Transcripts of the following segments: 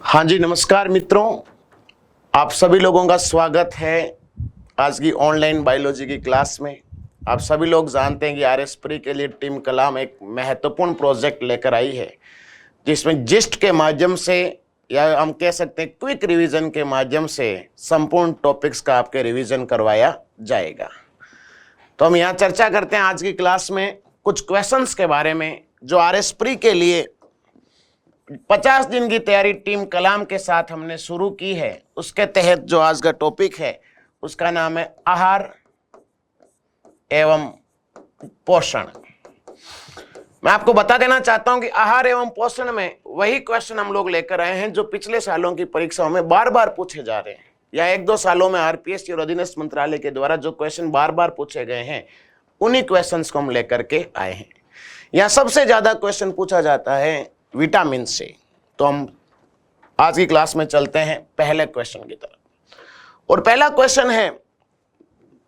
हाँ जी, नमस्कार मित्रों। आप सभी लोगों का स्वागत है आज की ऑनलाइन बायोलॉजी की क्लास में। आप सभी लोग जानते हैं कि आरएस प्री के लिए टीम कलाम एक महत्वपूर्ण प्रोजेक्ट लेकर आई है, जिसमें जिस्ट के माध्यम से या हम कह सकते हैं क्विक रिवीजन के माध्यम से संपूर्ण टॉपिक्स का आपके रिवीजन करवाया जाएगा। तो हम यहाँ चर्चा करते हैं आज की क्लास में कुछ क्वेश्चंस के बारे में जो आरएस प्री के लिए 50 दिन की तैयारी टीम कलाम के साथ हमने शुरू की है। उसके तहत जो आज का टॉपिक है उसका नाम है आहार एवं पोषण। मैं आपको बता देना चाहता हूं कि आहार एवं पोषण में वही क्वेश्चन हम लोग लेकर आए हैं जो पिछले सालों की परीक्षाओं में बार बार पूछे जा रहे हैं, या एक दो सालों में आरपीएससी और अधीनस्थ मंत्रालय के द्वारा जो क्वेश्चन बार बार पूछे गए हैं उन्हीं क्वेश्चंस को हम लेकर के आए हैं। यहाँ सबसे ज्यादा क्वेश्चन पूछा जाता है विटामिन से। तो हम आज की क्लास में चलते हैं पहले क्वेश्चन की तरफ। और पहला क्वेश्चन है,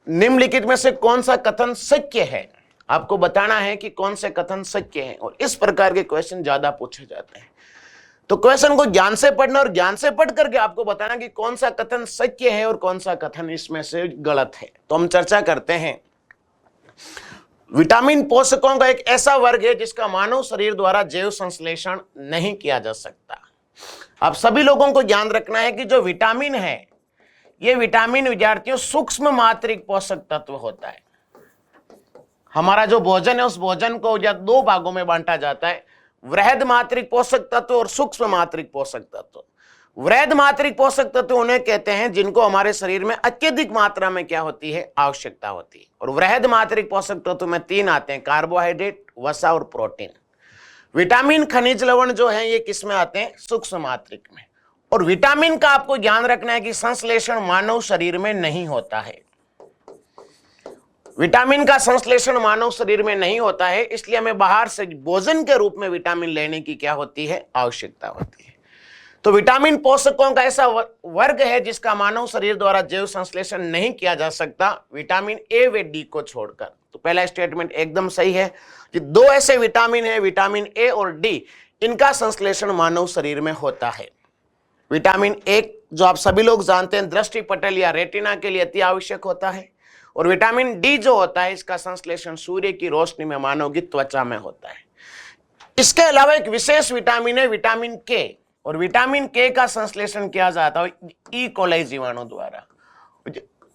निम्नलिखित में से कौन सा कथन सत्य है। आपको बताना है कि कौन से कथन सत्य हैं, और इस प्रकार के क्वेश्चन ज्यादा पूछे जाते हैं। तो क्वेश्चन को ज्ञान से पढ़ना और ज्ञान से पढ़ करके आपको बताना कि कौन सा कथन सत्य है और कौन सा कथन इसमें से गलत है। तो हम चर्चा करते हैं। विटामिन पोषकों का एक ऐसा वर्ग है जिसका मानव शरीर द्वारा जैव संश्लेषण नहीं किया जा सकता। आप सभी लोगों को ध्यान रखना है कि जो विटामिन है, ये विटामिन विद्यार्थियों सूक्ष्म मात्रिक पोषक तत्व होता है। हमारा जो भोजन है उस भोजन को या दो भागों में बांटा जाता है, वृहद मात्रिक पोषक तत्व और सूक्ष्म मात्रिक पोषक तत्व। वृहद मात्रिक पोषक तत्व उन्हें कहते हैं जिनको हमारे शरीर में अत्यधिक मात्रा में क्या होती है, आवश्यकता होती है। और वृहद मात्रिक पोषक तत्व में तीन आते हैं, कार्बोहाइड्रेट, वसा और प्रोटीन। विटामिन, खनिज, लवण जो है ये किस में आते हैं, सूक्ष्म मात्रिक में। और विटामिन का आपको ध्यान रखना है कि संश्लेषण मानव शरीर में नहीं होता है। विटामिन का संश्लेषण मानव शरीर में नहीं होता है, इसलिए हमें बाहर से भोजन के रूप में विटामिन लेने की क्या होती है, आवश्यकता होती है। तो विटामिन पोषकों का ऐसा वर्ग है जिसका मानव शरीर द्वारा जैव संश्लेषण नहीं किया जा सकता, विटामिन ए व डी को छोड़कर। तो पहला स्टेटमेंट एकदम सही है कि दो ऐसे विटामिन है, विटामिन ए और डी, इनका संश्लेषण मानव शरीर में होता है। विटामिन ए जो आप सभी लोग जानते हैं दृष्टि पटल या रेटिना के लिए अति आवश्यक होता है, और विटामिन डी जो होता है इसका संश्लेषण सूर्य की रोशनी में मानव की त्वचा में होता है। इसके अलावा एक विशेष विटामिन है विटामिन के, और विटामिन के का संश्लेषण किया जाता है ई कोलाई जीवाणु द्वारा।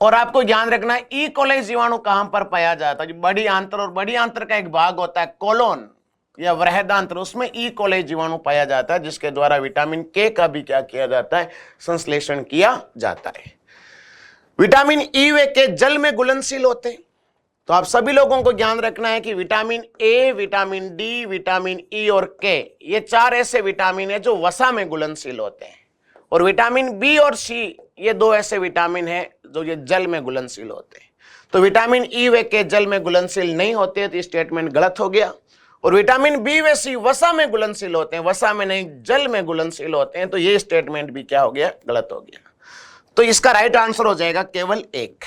और आपको ध्यान रखना है ई कोलाई जीवाणु कहां पर पाया जाता है, बड़ी आंत्र, और बड़ी आंत्र का एक भाग होता है कोलोन या वृहदांत्र, उसमें ई कोलाई जीवाणु पाया जाता है जिसके द्वारा विटामिन के का भी क्या किया जाता है, संश्लेषण किया जाता है। विटामिन ई व के जल में घुलनशील होते हैं। तो आप सभी लोगों को ध्यान रखना है कि vitamin A, vitamin D, vitamin E और के, ये चार ऐसे विटामिन है जो वसा में घुलनशील होते हैं। और विटामिन बी और सी, ये दो ऐसे विटामिन है जो ये जल में घुलनशील होते हैं। तो विटामिन ई व के जल में घुलनशील नहीं होते, तो स्टेटमेंट गलत हो गया। और विटामिन बी व सी वसा में घुलनशील होते हैं, वसा में नहीं जल में घुलनशील होते हैं, तो ये स्टेटमेंट भी क्या हो गया, गलत हो गया। तो इसका राइट आंसर हो जाएगा केवल एक।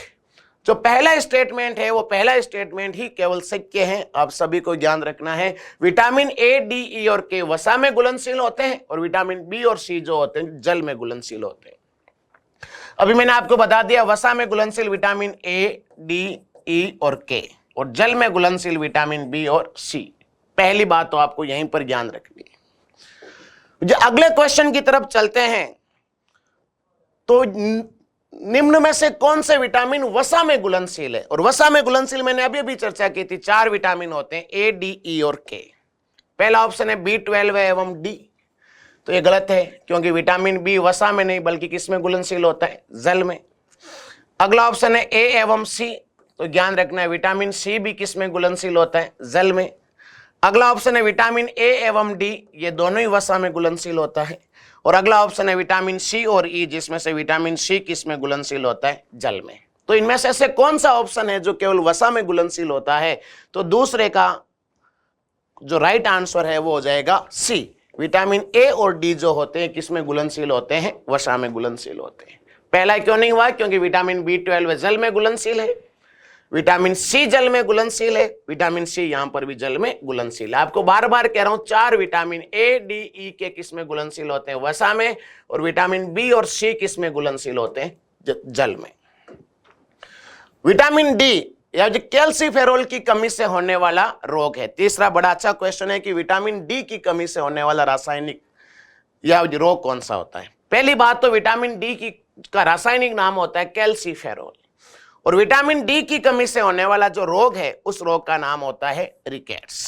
जो पहला स्टेटमेंट है वो पहला स्टेटमेंट ही केवल सत्य है। आप सभी को ध्यान रखना है, विटामिन ए, डी, ई और के वसा में घुलनशील होते हैं, और विटामिन बी और सी जो होते हैं जल में घुलनशील होते हैं। अभी मैंने आपको बता दिया वसा में घुलनशील विटामिन ए, डी, ई और के, और जल में घुलनशील विटामिन बी और सी। पहली बात तो आपको यहीं पर ध्यान रखनी है। जो अगले क्वेश्चन की तरफ चलते हैं, तो निम्न में से कौन से विटामिन वसा में घुलनशील है। और वसा में घुलनशील मैंने अभी अभी चर्चा की थी, चार विटामिन होते हैं, ए, डी, ई और के। पहला ऑप्शन है बी12 एवं डी, तो ये गलत है क्योंकि विटामिन बी वसा में नहीं बल्कि किस में घुलनशील होता है, जल में। अगला ऑप्शन है ए एवं सी, तो ध्यान रखना है विटामिन सी भी किस में घुलनशील होता है, जल में। अगला ऑप्शन है विटामिन ए एवं डी, ये दोनों ही वसा में घुलनशील होता है। और अगला ऑप्शन है विटामिन सी और ई, जिसमें से विटामिन सी किस में घुलनशील होता है, जल में। तो इनमें से ऐसे कौन सा ऑप्शन है जो केवल वसा में घुलनशील होता है, तो दूसरे का जो राइट आंसर है वो हो जाएगा सी। विटामिन ए और डी जो होते हैं किस में घुलनशील होते हैं, वसा में घुलनशील होते हैं। पहला क्यों नहीं हुआ, क्योंकि विटामिन बी12 जल में घुलनशील है। विटामिन सी जल में घुलनशील है, विटामिन सी यहां पर भी जल में घुलनशील है। आपको बार बार कह रहा हूं, 4 विटामिन ए, डी, ई के किस में घुलनशील होते हैं? वसा में। और विटामिन बी और सी किस में घुलनशील होते हैं? जल में। विटामिन डी या जो कैल्सीफेरोल की कमी से होने वाला रोग है। तीसरा बड़ा अच्छा क्वेश्चन है कि विटामिन डी की कमी से होने वाला रासायनिक या रोग कौन सा होता है? पहली बात तो विटामिन डी का रासायनिक नाम होता है कैल्सीफेरोल, और विटामिन डी की कमी से होने वाला जो रोग है उस रोग का नाम होता है रिकेट्स।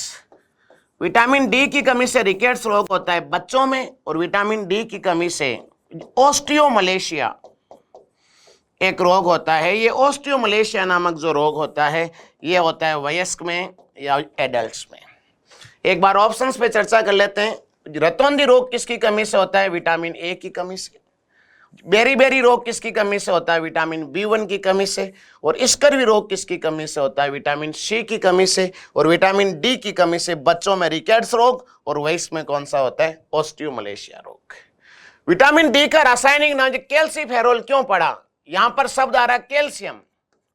विटामिन डी की कमी से रिकेट्स रोग होता है बच्चों में, और विटामिन डी की कमी से ऑस्टियोमलेशिया एक रोग होता है। ये ऑस्टियोमलेशिया नामक जो रोग होता है ये होता है वयस्क में या एडल्ट्स में। एक बार ऑप्शंस पे चर्चा कर लेते हैं। रतौंधी रोग किसकी कमी से होता है? विटामिन ए की कमी से। बेरी रोग किसकी कमी से होता है? विटामिन B1 की कमी से। और स्कर्वी रोग किसकी कमी से होता है? विटामिन सी की कमी से। और विटामिन डी की कमी से बच्चों में रिकेट्स रोग, और वयस्क में कौन सा होता है? ऑस्टियोमलेशिया रोग। विटामिन डी का रासायनिक नाम कैल्सीफेरोल क्यों पड़ा? यहां पर शब्द आ रहा है कैल्शियम,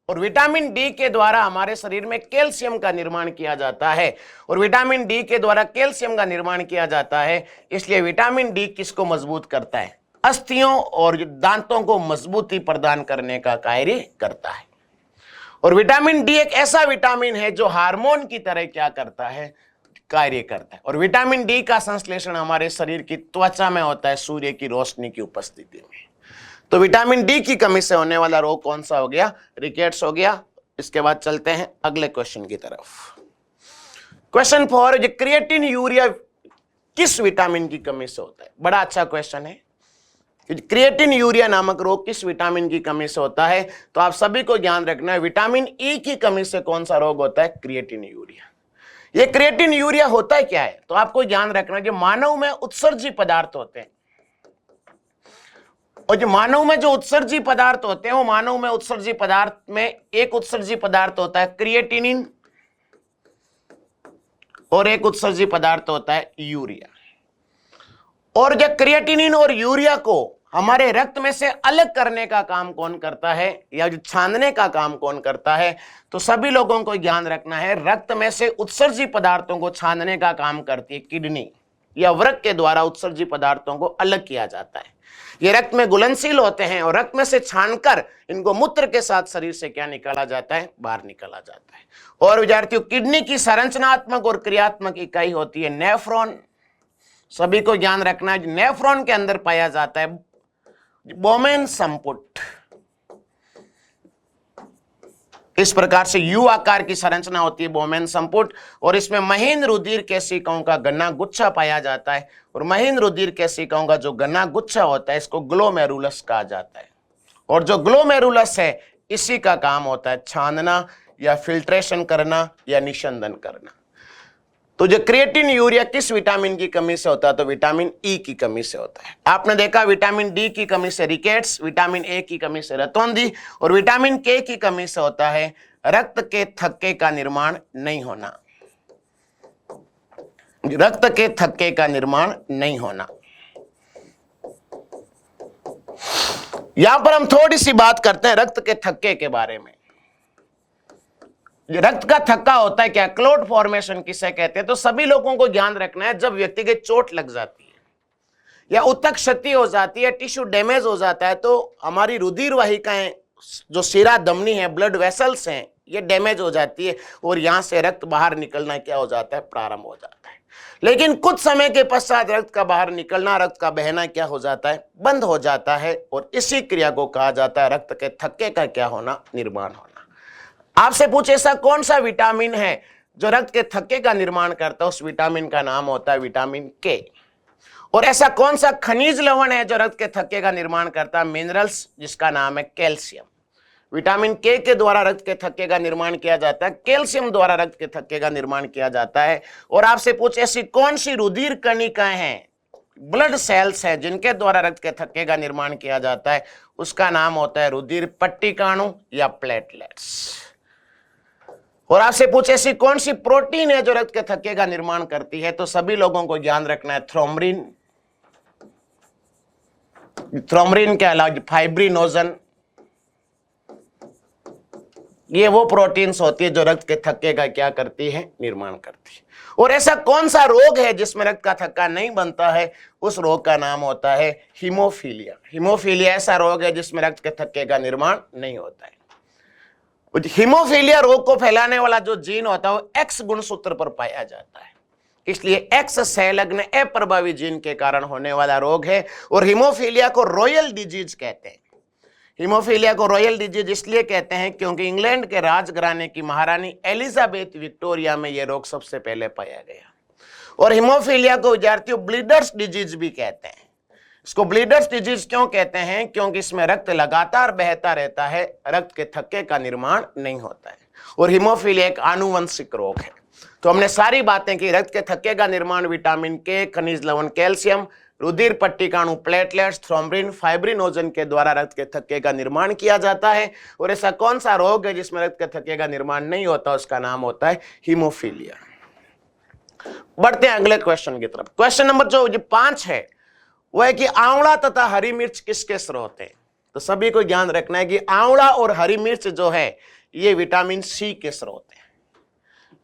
और विटामिन डी के द्वारा हमारे शरीर में कैल्शियम का निर्माण किया जाता है, और विटामिन डी के द्वारा कैल्शियम का निर्माण किया जाता है। इसलिए विटामिन डी किसको मजबूत करता है? अस्थियों और दांतों को मजबूती प्रदान करने का कार्य करता है। और विटामिन डी एक ऐसा विटामिन है जो हार्मोन की तरह क्या करता है? कार्य करता है। और विटामिन डी का संश्लेषण हमारे शरीर की त्वचा में होता है सूर्य की रोशनी की उपस्थिति में। तो विटामिन डी की कमी से होने वाला रोग कौन सा हो गया? रिकेट्स हो गया। इसके बाद चलते हैं अगले क्वेश्चन की तरफ। क्वेश्चन 4, क्रिएटिन यूरिया किस विटामिन की कमी से होता है? बड़ा अच्छा क्वेश्चन है। क्रिएटिन यूरिया नामक रोग किस विटामिन की कमी से होता है? तो आप सभी को ध्यान रखना है, विटामिन ई की कमी से कौन सा रोग होता है? Creatine urea. ये क्रिएटिन यूरिया होता है क्या है? तो आपको ध्यान रखना है कि मानव में उत्सर्जी पदार्थ होते हैं, और जो मानव में जो उत्सर्जी पदार्थ होते हैं वो मानव में उत्सर्जी पदार्थ में एक उत्सर्जी पदार्थ होता है क्रिएटिनिन, और एक उत्सर्जी पदार्थ होता है यूरिया। और जब क्रिएटिनिन और यूरिया को हमारे रक्त में से अलग करने का काम कौन करता है, या जो छानने का काम कौन करता है? तो सभी लोगों को ध्यान रखना है, रक्त में से उत्सर्जी पदार्थों को छानने का काम करती है किडनी, या वृक्क के द्वारा उत्सर्जी पदार्थों को अलग किया जाता है। ये रक्त में घुलनशील होते हैं, और रक्त में से छानकर इनको मूत्र के साथ शरीर से क्या निकाला जाता है? बाहर निकाला जाता है। और विद्यार्थियों, किडनी की संरचनात्मक और क्रियात्मक इकाई होती है नेफ्रॉन। सभी को ध्यान रखना है, नेफ्रॉन के अंदर पाया जाता है बोमेन संपुट। इस प्रकार से यू आकार की संरचना होती है बोमेन संपुट, और इसमें महीन रुधिर केशिकाओं का घना गुच्छा पाया जाता है। और महीन रुधिर केशिकाओं का जो घना गुच्छा होता है इसको ग्लोमेरुलस कहा जाता है। और जो ग्लोमेरुलस है इसी का काम होता है छानना या फिल्ट्रेशन करना या निशंदन करना। तो जो क्रिएटिन यूरिया किस विटामिन की कमी से होता है? तो विटामिन ई की कमी से होता है। आपने देखा विटामिन डी की कमी से रिकेट्स, विटामिन ए की कमी से रतौंधी, और विटामिन के की कमी से होता है रक्त के थक्के का निर्माण नहीं होना। रक्त के थक्के का निर्माण नहीं होना। यहां पर हम थोड़ी सी बात करते हैं रक्त के थक्के के बारे में। रक्त का थक्का होता है क्या? क्लोट फॉर्मेशन किसे कहते हैं? तो सभी लोगों को ध्यान रखना है, जब व्यक्ति के चोट लग जाती है या उत्तक क्षति हो जाती है, टिश्यू डैमेज हो जाता है, तो हमारी रुधिर वाहिकाएं जो शिरा धमनी है, ब्लड वेसल्स हैं, ये डैमेज हो जाती है, और यहां से रक्त बाहर निकलना क्या हो जाता है? प्रारंभ हो जाता है। लेकिन कुछ समय के पश्चात रक्त का बाहर निकलना, रक्त का बहना क्या हो जाता है? बंद हो जाता है, और इसी क्रिया को कहा जाता है रक्त के थक्के का क्या होना? निर्माण होना। आपसे पूछे ऐसा कौन सा विटामिन है जो रक्त के थक्के का निर्माण करता है? उस विटामिन का नाम होता है विटामिन के। और ऐसा कौन सा खनिज लवण है जो रक्त के थक्के का निर्माण करता है? मिनरल्स, जिसका नाम है कैल्शियम। विटामिन के द्वारा रक्त के थक्के का निर्माण किया जाता है, कैल्शियम द्वारा रक्त के थक्के का निर्माण किया जाता है। और आपसे पूछे ऐसी कौन सी रुधिर कणिकाएं हैं, ब्लड सेल्स है, जिनके द्वारा रक्त के थक्के का निर्माण किया जाता है? उसका नाम होता है रुधिर पट्टिकाणु या प्लेटलेट्स। और आपसे पूछे ऐसी कौन सी प्रोटीन है जो रक्त के थक्के का निर्माण करती है? तो सभी लोगों को ध्यान रखना है थ्रोम्बिन, थ्रोम्बिन के अलावा फाइब्रिनोजन, ये वो प्रोटीन्स होती है जो रक्त के थक्के का क्या करती है, निर्माण करती है। और ऐसा कौन सा रोग है जिसमें रक्त का थक्का नहीं बनता है, उस रोग का नाम होता है हीमोफीलिया। हीमोफीलिया ऐसा रोग है जिसमें रक्त के थक्के का निर्माण नहीं होता है। हीमोफीलिया रोग को फैलाने वाला जो जीन होता है वो एक्स गुणसूत्र पर पाया जाता है, इसलिए एक्स संलग्न अप्रभावी जीन के कारण होने वाला रोग है। और हीमोफीलिया को रॉयल डिजीज कहते हैं। हीमोफीलिया को रॉयल डिजीज इसलिए कहते हैं क्योंकि इंग्लैंड के राजघराने की महारानी एलिजाबेथ विक्टोरिया में यह रोग सबसे पहले पाया गया। और हीमोफीलिया को विद्यार्थियों ब्लीडर्स डिजीज भी कहते हैं। इसको ब्लीडर्स डिजीज क्यों कहते हैं, क्योंकि इसमें रक्त लगातार बहता रहता है, रक्त के थक्के का निर्माण नहीं होता है। और हीमोफीलिया एक आनुवंशिक रोग है। तो हमने सारी बातें की, रक्त के थक्के का निर्माण विटामिन के, खनिज लवण कैल्शियम, रुधिर पट्टिकाणु प्लेटलेट्स, थ्रोम्बिन, फाइब्रिनोजन के द्वारा रक्त के थक्के का निर्माण किया जाता है। और ऐसा कौन सा रोग है जिसमें रक्त के थक्के का निर्माण नहीं होता, उसका नाम होता है हीमोफीलिया। बढ़ते हैं अगले क्वेश्चन की तरफ। क्वेश्चन नंबर जो 5 है वो है कि आंवला तथा हरी मिर्च किसके स्रोत हैं। तो सभी को ध्यान रखना है कि आंवला और हरी मिर्च जो है ये विटामिन सी के स्रोत है।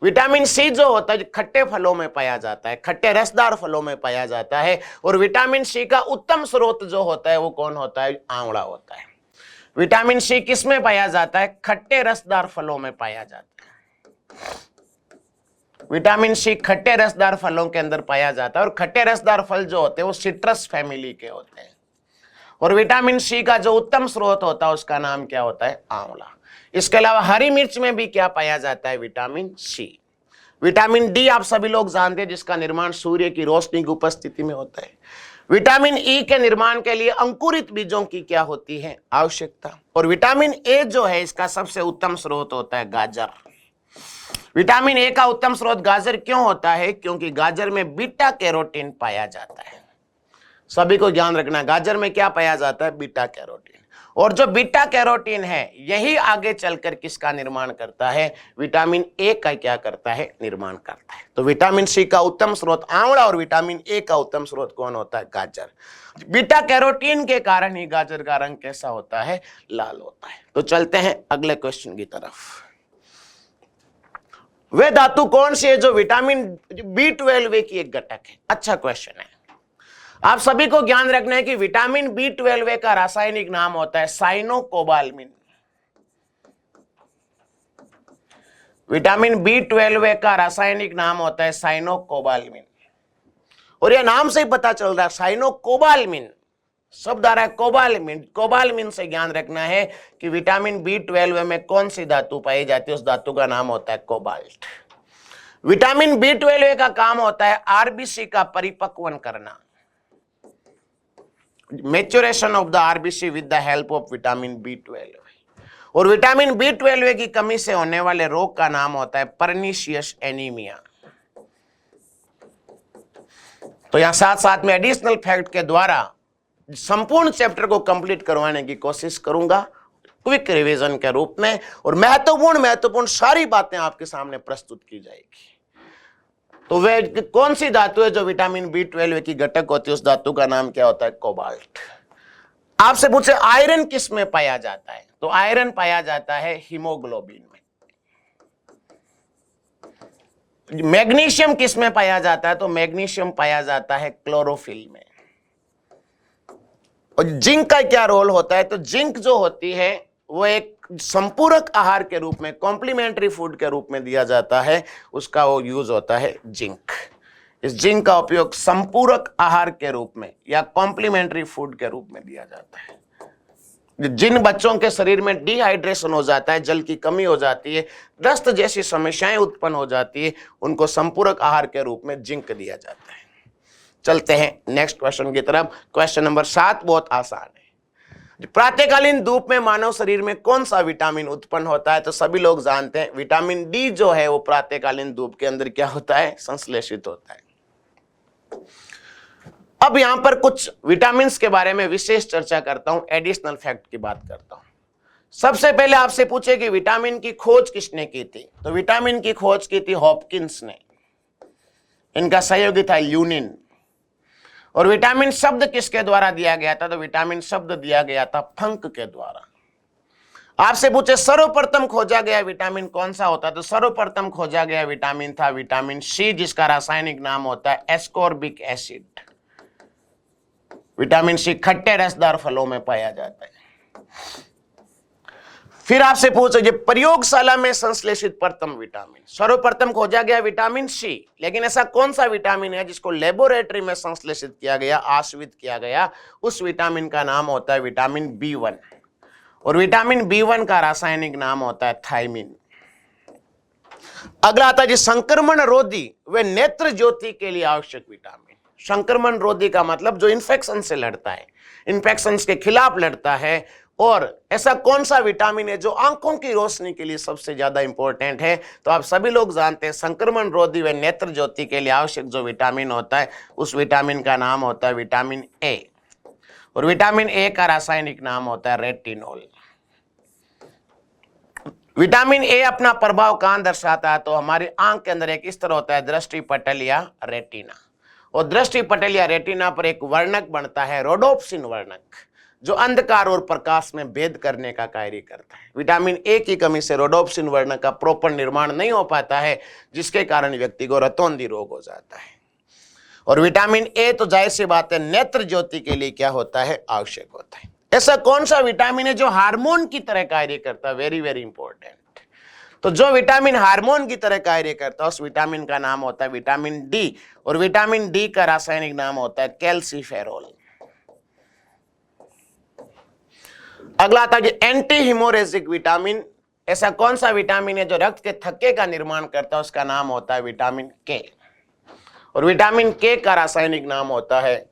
विटामिन सी जो होता है खट्टे फलों में पाया जाता है, खट्टे रसदार फलों में पाया जाता है। और विटामिन सी का उत्तम स्रोत जो होता है वो कौन होता है, आंवला होता है। विटामिन सी किस में पाया जाता है, खट्टे रसदार फलों में पाया जाता है। विटामिन सी खट्टे रसदार फलों के अंदर पाया जाता है। और खट्टे रसदार फल जो होते हैं वो सिट्रस फैमिली के होते हैं। और विटामिन सी का जो उत्तम स्रोत होता है उसका नाम क्या होता है, आंवला। इसके अलावा हरी मिर्च में भी क्या पाया जाता है, विटामिन सी। विटामिन डी आप सभी लोग जानते हैं जिसका निर्माण सूर्य की रोशनी की उपस्थिति में होता है। विटामिन ई के निर्माण के लिए अंकुरित बीजों की क्या होती है, आवश्यकता। और विटामिन ए जो है इसका सबसे उत्तम स्रोत होता है गाजर। विटामिन ए का उत्तम स्रोत गाजर क्यों होता है, क्योंकि गाजर में बीटा कैरोटीन पाया जाता है। सभी को ध्यान रखना, गाजर में क्या पाया जाता है, बीटा कैरोटीन। और जो बीटा कैरोटीन है यही आगे चलकर किसका निर्माण करता है, विटामिन ए का क्या करता है, निर्माण करता है। तो विटामिन सी का उत्तम स्रोत आंवला और विटामिन ए का उत्तम स्रोत कौन होता है, गाजर। बीटा कैरोटीन के कारण ही गाजर का रंग कैसा होता है, लाल होता है। तो चलते हैं अगले क्वेश्चन की तरफ। वे धातु कौन सी है जो विटामिन B12 की एक घटक है। अच्छा क्वेश्चन है। आप सभी को ज्ञान रखना है कि विटामिन B12 का रासायनिक नाम होता है साइनोकोबाल्मिन। विटामिन B12 का रासायनिक नाम होता है साइनोकोबाल्मिन। और यह नाम से ही पता चल रहा है साइनोकोबाल्मिन शब्द आ रहा है कोबाल्मिन। कोबाल्मिन से ज्ञान रखना है कि विटामिन B12 में कौन सी धातु पाई जाती है, उस धातु का नाम होता है कोबाल्ट। विटामिन B12 का काम होता है आरबीसी का परिपक्वन करना, maturation of the RBC with the help of vitamin B12। और विटामिन B12 की कमी से होने वाले रोग का नाम होता है परनीशियस एनीमिया। तो यहां साथ साथ में एडिशनल फैक्ट के द्वारा संपूर्ण चैप्टर को कंप्लीट करवाने की कोशिश करूंगा क्विक रिवीजन के रूप में। और महत्वपूर्ण सारी बातें आपके सामने प्रस्तुत की जाएगी। तो वे कौन सी धातु है जो विटामिन B12 की घटक होती है, उस धातु का नाम क्या होता है, कोबाल्ट। आपसे पूछे आयरन किस में पाया जाता है, तो आयरन पाया जाता है हीमोग्लोबिन में। मैग्नीशियम किस में पाया जाता है, तो मैग्नीशियम पाया जाता है क्लोरोफिल में। और जिंक का क्या रोल होता है, तो जिंक जो होती है वो एक संपूरक आहार के रूप में, कॉम्प्लीमेंट्री फूड के रूप में दिया जाता है, उसका वो यूज होता है जिंक। इस जिंक का उपयोग संपूरक आहार के रूप में या कॉम्प्लीमेंट्री फूड के रूप में दिया जाता है। जिन बच्चों के शरीर में डिहाइड्रेशन हो जाता है, जल की कमी हो जाती है, दस्त जैसी समस्याएं उत्पन्न हो जाती है, उनको संपूरक आहार के रूप में जिंक दिया जाता है। चलते हैं नेक्स्ट क्वेश्चन की तरफ। क्वेश्चन नंबर 7 बहुत आसान है। प्रातःकालीन धूप में मानव शरीर में कौन सा विटामिन उत्पन्न होता है, तो सभी लोग जानते हैं विटामिन डी जो है वो प्रातःकालीन धूप के अंदर क्या होता है, संश्लेषित होता है। अब यहां पर कुछ विटामिन के बारे में विशेष चर्चा करता हूं, एडिशनल फैक्ट की बात करता हूं। सबसे पहले आपसे पूछे कि विटामिन की खोज किसने की थी, तो विटामिन की खोज की थी हॉपकिंस ने। इनका सहयोगी था ल्यूनिन। और विटामिन शब्द किसके द्वारा दिया गया था, तो विटामिन शब्द दिया गया था फंक के द्वारा। आपसे पूछे सर्वप्रथम खोजा गया विटामिन कौन सा होता है, तो सर्वप्रथम खोजा गया विटामिन था विटामिन सी, जिसका रासायनिक नाम होता है एस्कॉर्बिक एसिड। विटामिन सी खट्टे रसदार फलों में पाया जाता है। फिर आपसे पूछे प्रयोगशाला में संश्लेषित प्रथम विटामिन, सर्वप्रथम खोजा गया विटामिन सी, लेकिन ऐसा कौन सा विटामिन है जिसको लेबोरेटरी में संश्लेषित किया गया, आश्रित किया गया, उस विटामिन का नाम होता है विटामिन बी1, और विटामिन बी1 का रासायनिक नाम होता है थायमिन। अगला आता है संक्रमण रोधी व नेत्र ज्योति के लिए आवश्यक विटामिन। संक्रमण रोधी का मतलब जो इन्फेक्शन से लड़ता है, इन्फेक्शन के खिलाफ लड़ता है, और ऐसा कौन सा विटामिन है जो आंखों की रोशनी के लिए सबसे ज्यादा इंपॉर्टेंट है, तो आप सभी लोग जानते हैं संक्रमण रोधी व नेत्र ज्योति के लिए आवश्यक जो विटामिन होता है, उस विटामिन का नाम होता है विटामिन ए, और विटामिन ए का रासायनिक नाम होता है रेटिनॉल। विटामिन ए अपना प्रभाव कहां दर्शाता है, तो हमारी आंख के अंदर एक स्तर होता है दृष्टि पटल या रेटिना, और दृष्टि पटल या रेटिना पर एक वर्णक बनता है रोडोप्सिन वर्णक, जो अंधकार और प्रकाश में भेद करने का कार्य करता है। विटामिन ए की कमी से रोडोप्सिन वर्णक का प्रॉपर निर्माण नहीं हो पाता है, जिसके कारण व्यक्ति को रतौंधी रोग हो जाता है। और विटामिन ए तो जाहिर सी बात है नेत्र ज्योति के लिए क्या होता है, आवश्यक होता है। ऐसा कौन सा विटामिन है जो हार्मोन की तरह कार्य करता है, वेरी वेरी इंपॉर्टेंट। तो जो विटामिन हार्मोन की तरह कार्य करता है उस विटामिन का नाम होता है विटामिन डी, और विटामिन डी का रासायनिक नाम होता है कैल्सिफेरॉल। अगला आता है एंटी हिमोरेजिक विटामिन। ऐसा कौन सा विटामिन है जो रक्त के थक्के का निर्माण करता है, उसका नाम होता है विटामिन के, और विटामिन के का रासायनिक नाम होता है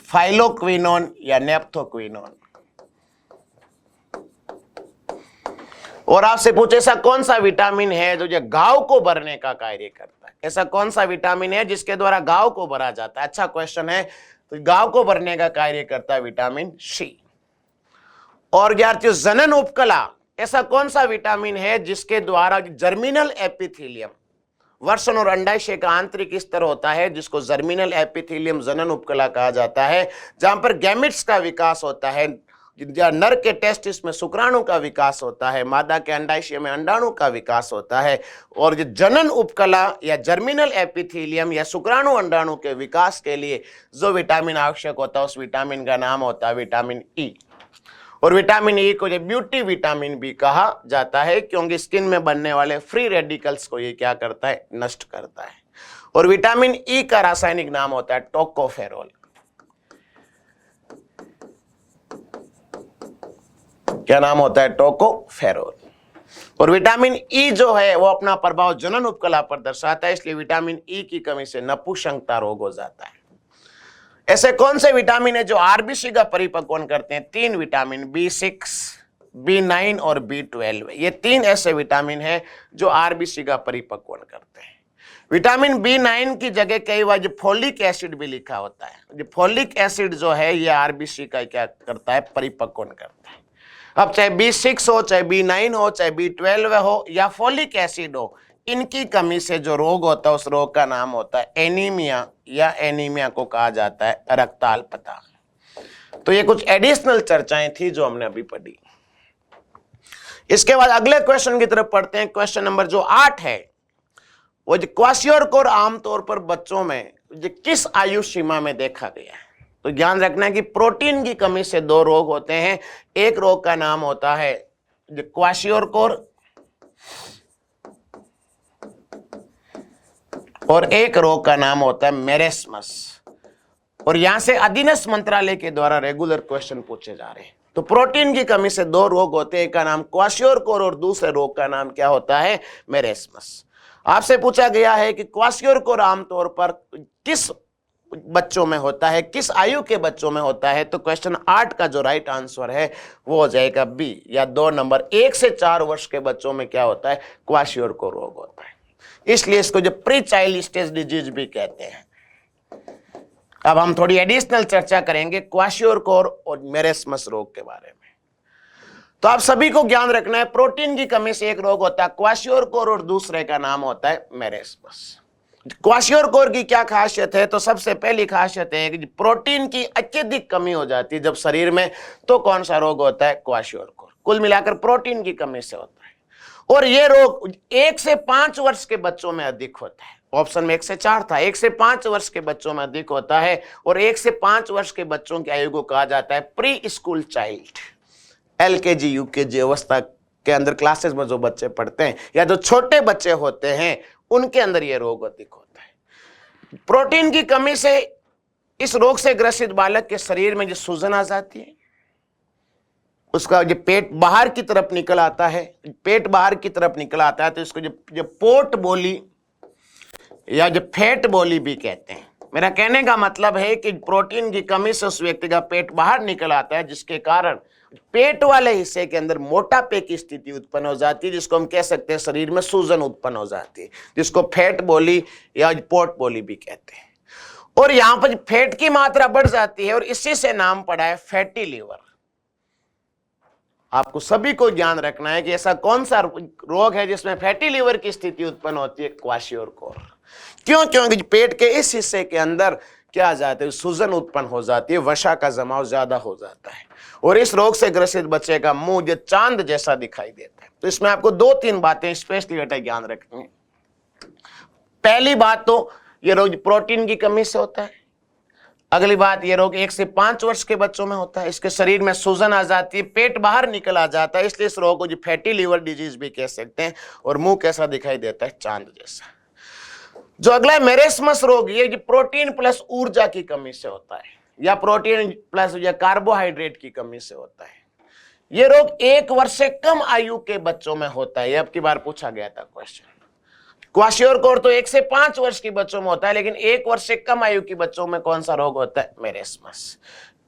फाइलोक्विनोन या नेप्थोक्विनोन। और आपसे पूछे ऐसा कौन सा विटामिन है जो घाव को भरने का कार्य करता है, ऐसा कौन सा विटामिन है जिसके द्वारा घाव को भरा जाता है, अच्छा क्वेश्चन है। तो घाव को भरने का कार्य करता है विटामिन सी। और विद्यार्थियों जनन उपकला, ऐसा कौन सा विटामिन है जिसके द्वारा जर्मिनल एपिथेलियम, वर्षण और अंडाशय का आंतरिक स्तर होता है, जिसको जर्मिनल एपिथेलियम जनन उपकला कहा जाता है, जहां पर गैमेट्स का विकास होता है, नर के टेस्टिस में शुक्राणु का विकास होता है, मादा के अंडाशय में अंडाणु का विकास होता है। और जो जनन उपकला या जर्मिनल एपिथेलियम या शुक्राणु अंडाणु के विकास के लिए जो विटामिन आवश्यक होता है उस विटामिन का नाम होता है विटामिन ई। और विटामिन ई को ब्यूटी विटामिन भी कहा जाता है, क्योंकि स्किन में बनने वाले फ्री रेडिकल्स को ये क्या करता है, नष्ट करता है। और विटामिन ई का रासायनिक नाम होता है टोकोफेरोल। क्या नाम होता है, टोकोफेरोल। और विटामिन ई जो है वो अपना प्रभाव जनन उपकला पर दर्शाता है, इसलिए विटामिन ई की कमी से नपुंसकता रोग हो जाता है। ऐसे कौन से विटामिन है जो आरबीसी का परिपक्वन करते हैं, तीन विटामिन B6, B9 और B12, ये तीन ऐसे विटामिन हैं जो आरबीसी का परिपक्वन करते हैं। विटामिन B9 की जगह कई बार जो फोलिक एसिड भी लिखा होता है, जो फोलिक एसिड जो है ये आरबीसी का क्या करता है, परिपक्वन करता है। अब चाहे B6 हो, चाहे B9 हो, चाहे B12 हो या फोलिक एसिड हो, इनकी कमी से जो रोग होता है उस रोग का नाम होता है एनीमिया, या एनीमिया को कहा जाता है रक्ताल्पता। तो ये कुछ एडिशनल चर्चाएं थी जो हमने अभी पढ़ी। इसके बाद अगले क्वेश्चन की तरफ पढ़ते हैं। क्वेश्चन नंबर जो 8 है वो जो क्वाशियोरकोर आमतौर पर बच्चों में जो किस आयु सीमा में देखा गया है, तो ध्यान रखना है कि प्रोटीन की कमी से दो रोग होते हैं। एक रोग का नाम होता है जो क्वाशियोरकोर, और एक रोग का नाम होता है मेरेस्मस। और यहां से अधीनस्थ मंत्रालय के द्वारा रेगुलर क्वेश्चन पूछे जा रहे हैं। तो प्रोटीन की कमी से दो रोग होते हैं, एक का नाम क्वाशियोरकोर और दूसरे रोग का नाम क्या होता है, मेरेस्मस। आपसे पूछा गया है कि क्वाशियोरकोर आमतौर पर किस बच्चों में होता है, किस आयु के बच्चों में होता है, तो क्वेश्चन 8 का जो राइट आंसर है वो हो जाएगा बी, या 2 नंबर। 1 से 4 वर्ष के बच्चों में क्या होता है, क्वाशियोरकोर रोग होता है, इसलिए इसको जो प्री चाइल्ड स्टेज डिजीज भी कहते हैं। अब हम थोड़ी एडिशनल चर्चा करेंगे क्वाशियोरकोर और मेरेस्मस रोग के बारे में। तो आप सभी को ज्ञान रखना है, प्रोटीन की कमी से एक रोग होता है क्वाशियोरकोर और दूसरे का नाम होता है मेरेस्मस। क्वाशियोरकोर की क्या खासियत है, तो सबसे पहली खासियत है कि प्रोटीन की अत्यधिक कमी हो जाती है जब शरीर में, तो कौन सा रोग होता है, क्वाशियोरकोर। कुल मिलाकर प्रोटीन की कमी से होता है। और ये रोग 1 से 5 वर्ष के बच्चों में अधिक होता है। ऑप्शन में 1 से 4 था, 1 से 5 वर्ष के बच्चों में अधिक होता है। और 1 से 5 वर्ष के बच्चों की आयु को कहा जाता है pre school child. LKG UKG अवस्था के अंदर क्लासेस में जो बच्चे पढ़ते हैं या जो छोटे बच्चे होते हैं उनके अंदर यह रोग अधिक होता है। प्रोटीन की कमी से इस रोग से ग्रसित बालक के शरीर में जो सूजन आ जाती है, उसका जो पेट बाहर की तरफ निकल आता है, पेट बाहर की तरफ निकल आता है तो इसको जो पोट बोली या जो फैट बोली भी कहते हैं। मेरा कहने का मतलब है कि प्रोटीन की कमी से उस व्यक्ति का पेट बाहर निकल आता है, जिसके कारण पेट वाले हिस्से के अंदर मोटापे की स्थिति उत्पन्न हो जाती है, जिसको हम कह सकते हैं शरीर में सूजन उत्पन्न हो जाती है, जिसको फैट बोली या पोट बोली भी कहते हैं। और यहां पर फैट की मात्रा बढ़ जाती है और इसी से नाम पड़ा है फैटी लीवर। आपको सभी को ध्यान रखना है कि ऐसा कौन सा रोग है जिसमें फैटी लीवर की स्थिति उत्पन्न होती है, क्वाशियोरकोर। क्यों? क्योंकि पेट के इस हिस्से के अंदर क्या आ जाता है, सूजन उत्पन्न हो जाती है, वसा का जमाव ज्यादा हो जाता है और इस रोग से ग्रसित बच्चे का मुंह जो चांद जैसा दिखाई देता है। तो इसमें आपको 2-3 बातें स्पेशली बेटा ध्यान रखनी है। पहली बात तो ये रोग प्रोटीन की कमी से होता है। अगली बात, ये रोग 1 से 5 वर्ष के बच्चों में होता है। इसके शरीर में सूजन आ जाती है, पेट बाहर निकल आ जाता है, इसलिए इस रोग को जो फैटी लीवर डिजीज भी कह सकते हैं। और मुंह कैसा दिखाई देता है, चांद जैसा। जो अगला है मेरेस्मस रोग, ये जो प्रोटीन प्लस ऊर्जा की कमी से होता है या प्रोटीन प्लस या कार्बोहाइड्रेट की कमी से होता है। ये रोग 1 वर्ष से कम आयु के बच्चों में होता है। ये अब की बार पूछा गया था क्वेश्चन। क्वाशियोरकोर तो 1 से 5 वर्ष के बच्चों में होता है, लेकिन 1 वर्ष से कम आयु के बच्चों में कौन सा रोग होता है, मेरेस्मस।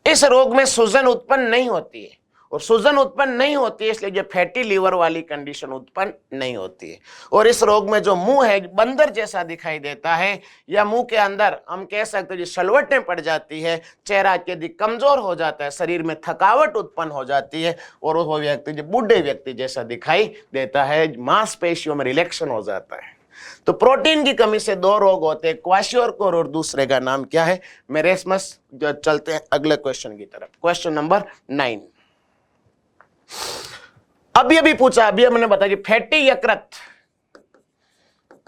इस रोग में सूजन उत्पन्न नहीं होती है और सूजन उत्पन्न नहीं होती है इसलिए जो फैटी लीवर वाली कंडीशन उत्पन्न नहीं होती है। और इस रोग में जो मुंह है बंदर जैसा दिखाई देता है या मुंह के अंदर हम कह सकते हैं जो सलवटें पड़ जाती है, चेहरा अत्यधिक कमजोर हो जाता है, शरीर में थकावट उत्पन्न हो जाती है और वो व्यक्ति जो बूढ़े व्यक्ति जैसा दिखाई देता है, मांसपेशियों में रिलैक्शन हो जाता है। तो प्रोटीन की कमी से 2 रोग होते हैं, क्वाशियोरकोर और दूसरे का नाम क्या है, मेरेस्मस। जो चलते हैं अगले क्वेश्चन की तरफ, क्वेश्चन नंबर 9। अभी पूछा, अभी हमने बताया कि फैटी यकृत,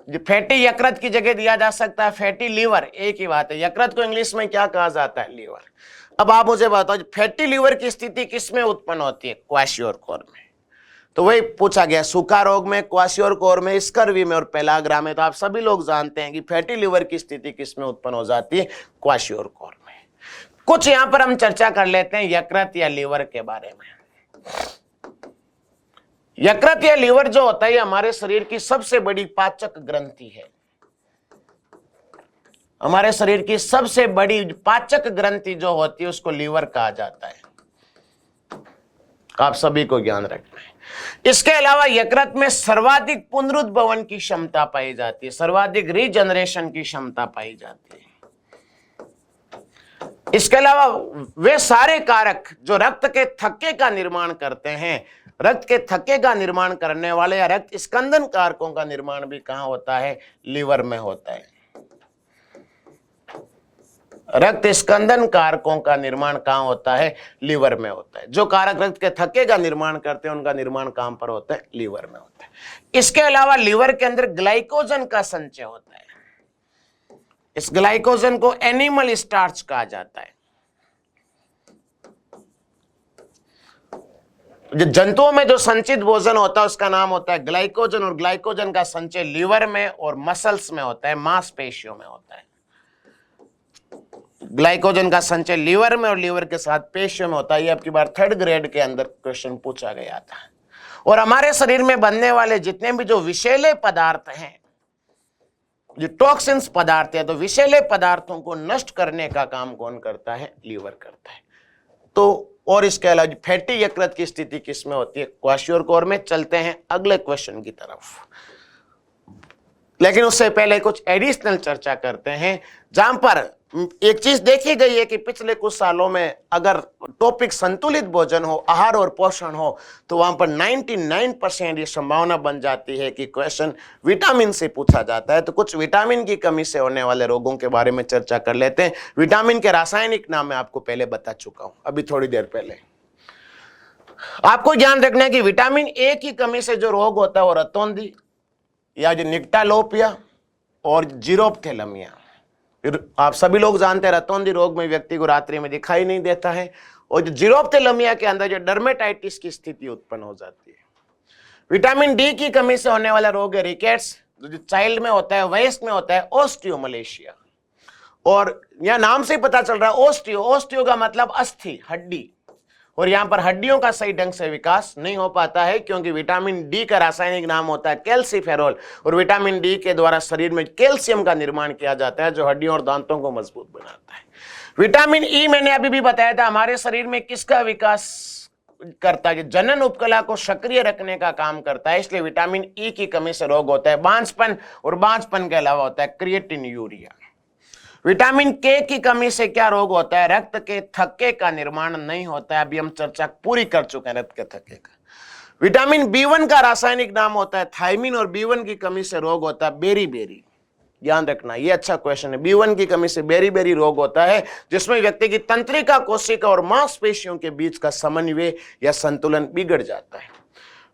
जो फैटी यकृत की जगह दिया जा सकता है फैटी लीवर, एक ही बात है। यकृत को इंग्लिश में क्या कहा जाता है, लीवर। अब आप मुझे बताओ फैटी लीवर की स्थिति किसमें उत्पन्न होती है, क्वाशियोरकोर में। तो वही पूछा गया, सूखा रोग में, क्वाशियोरकोर में, स्कर्वी में और पेलाग्रा में। तो आप सभी लोग जानते हैं कि फैटी लीवर की स्थिति किसमें उत्पन्न हो जाती है, क्वाशियोरकोर में। कुछ यहां पर हम चर्चा कर लेते हैं यकृत या लीवर के बारे में। यकृत या लीवर जो होता है हमारे शरीर की सबसे बड़ी पाचक ग्रंथि है। हमारे शरीर की सबसे बड़ी पाचक ग्रंथि जो होती है उसको लीवर कहा जाता है। आप सभी को ज्ञान रखना है। इसके अलावा यकृत में सर्वाधिक पुनरुद्भवन की क्षमता पाई जाती है, सर्वाधिक रीजनरेशन की क्षमता पाई जाती है। इसके अलावा वे सारे कारक जो रक्त के थक्के का निर्माण करते हैं, रक्त के थक्के का निर्माण करने वाले या रक्त स्कंदन कारकों का निर्माण भी कहां होता है, लीवर में होता है। रक्त स्कंदन कारकों का निर्माण कहां होता है, लीवर में होता है। जो कारक रक्त के थक्के का निर्माण करते हैं उनका निर्माण कहां पर होता है, लीवर में होता है। इसके अलावा लीवर के अंदर ग्लाइकोजन का संचय होता है। इस ग्लाइकोजन को एनिमल स्टार्च कहा जाता है। जो जंतुओं में जो संचित भोजन होता है उसका नाम होता है ग्लाइकोजन, और ग्लाइकोजन का संचय लीवर में और मसल्स में होता है, मांसपेशियों में होता है। ग्लाइकोजन का संचय लीवर में और लीवर के साथ पेशियों में होता है। ये आपकी बार 3rd ग्रेड के अंदर क्वेश्चन पूछा गया था। और हमारे शरीर में बनने वाले जितने भी जो विषैले पदार्थ हैं, जो टॉक्सिन्स पदार्थ है, तो विषैले पदार्थों को नष्ट करने का काम कौन करता है, लीवर करता है। तो और इसके अलावा फैटी यकृत की स्थिति किसमें होती है, क्वाशियोरकोर में। चलते हैं अगले क्वेश्चन की तरफ, लेकिन उससे पहले कुछ एडिशनल चर्चा करते हैं। जहां पर एक चीज देखी गई है कि पिछले कुछ सालों में अगर टॉपिक संतुलित भोजन हो, आहार और पोषण हो, तो वहां पर 99% ये संभावना बन जाती है कि क्वेश्चन विटामिन से पूछा जाता है। तो कुछ विटामिन की कमी से होने वाले रोगों के बारे में चर्चा कर लेते हैं। विटामिन के रासायनिक नाम मैं आपको पहले बता चुका हूं, अभी थोड़ी देर पहले। आपको ध्यान रखना है कि विटामिन ए की कमी से जो रोग होता है वो रतौंधी या जो निक्टालोपिया और जीरोप्थेलमिया। आप सभी लोग जानते हैं रतौंधी रोग में व्यक्ति को रात्रि में दिखाई नहीं देता है, और जो जीरोप्थेलमिया के अंदर जो डर्मेटाइटिस की स्थिति उत्पन्न हो जाती है। विटामिन डी की कमी से होने वाला रोग है रिकेट्स, जो चाइल्ड में होता है, वयस्क में होता है ओस्टियोमलेशिया। और यह नाम से ही पता चल रहा है ओस्टियो, ओस्टियो का मतलब अस्थि, हड्डी, और यहां पर हड्डियों का सही ढंग से विकास नहीं हो पाता है, क्योंकि विटामिन डी का रासायनिक नाम होता है कैल्सीफेरॉल, और विटामिन डी के द्वारा शरीर में कैल्शियम का निर्माण किया जाता है जो हड्डियों और दांतों को मजबूत बनाता है। विटामिन ई मैंने अभी भी बताया था हमारे शरीर में किसका विकास करता है, जनन उपकला को सक्रिय रखने का काम करता है, इसलिए विटामिन ई की कमी से रोग होता है बांझपन, और बांझपन के अलावा होता है क्रिएटिन यूरिया। विटामिन के की कमी से क्या रोग होता है, रक्त के थक्के का निर्माण नहीं होता है, अभी हम चर्चा पूरी कर चुके हैं रक्त के थक्के का। विटामिन बी1 का रासायनिक नाम होता है थायमिन, और बी1 की कमी से रोग होता है बेरी-बेरी। ध्यान रखना, ये अच्छा क्वेश्चन है। बी1 की कमी से बेरी-बेरी रोग होता है, जिसमें व्यक्ति की तंत्रिका, कोशिका और मांसपेशियों के बीच का समन्वय या संतुलन बिगड़ जाता है।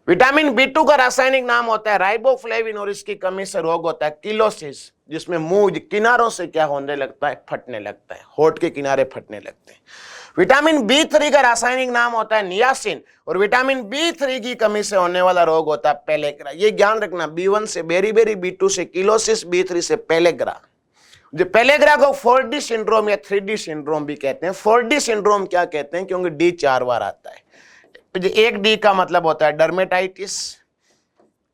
विटामिन बी2 का रासायनिक नाम होता है राइबोफ्लेविन, और इसकी कमी से रोग होता है किलोसिस, जिसमें मुंह किनारों से क्या होने लगता है, फटने लगता है, होठ के किनारे फटने लगते हैं। विटामिन बी3 का रासायनिक नाम होता है नियासिन, और विटामिन बी3 की कमी से होने वाला रोग होता है पेलेग्रा। ये ज्ञान रखना, बी1 से बेरी-बेरी, बी2 से किलोसिस, बी3 से पेलेग्रा। जो पेलेग्रा को 4D सिंड्रोम या 3D सिंड्रोम भी कहते हैं। 4D सिंड्रोम क्या कहते हैं, क्योंकि डी 4 बार आता है। एक डी का मतलब होता है डर्मेटाइटिस,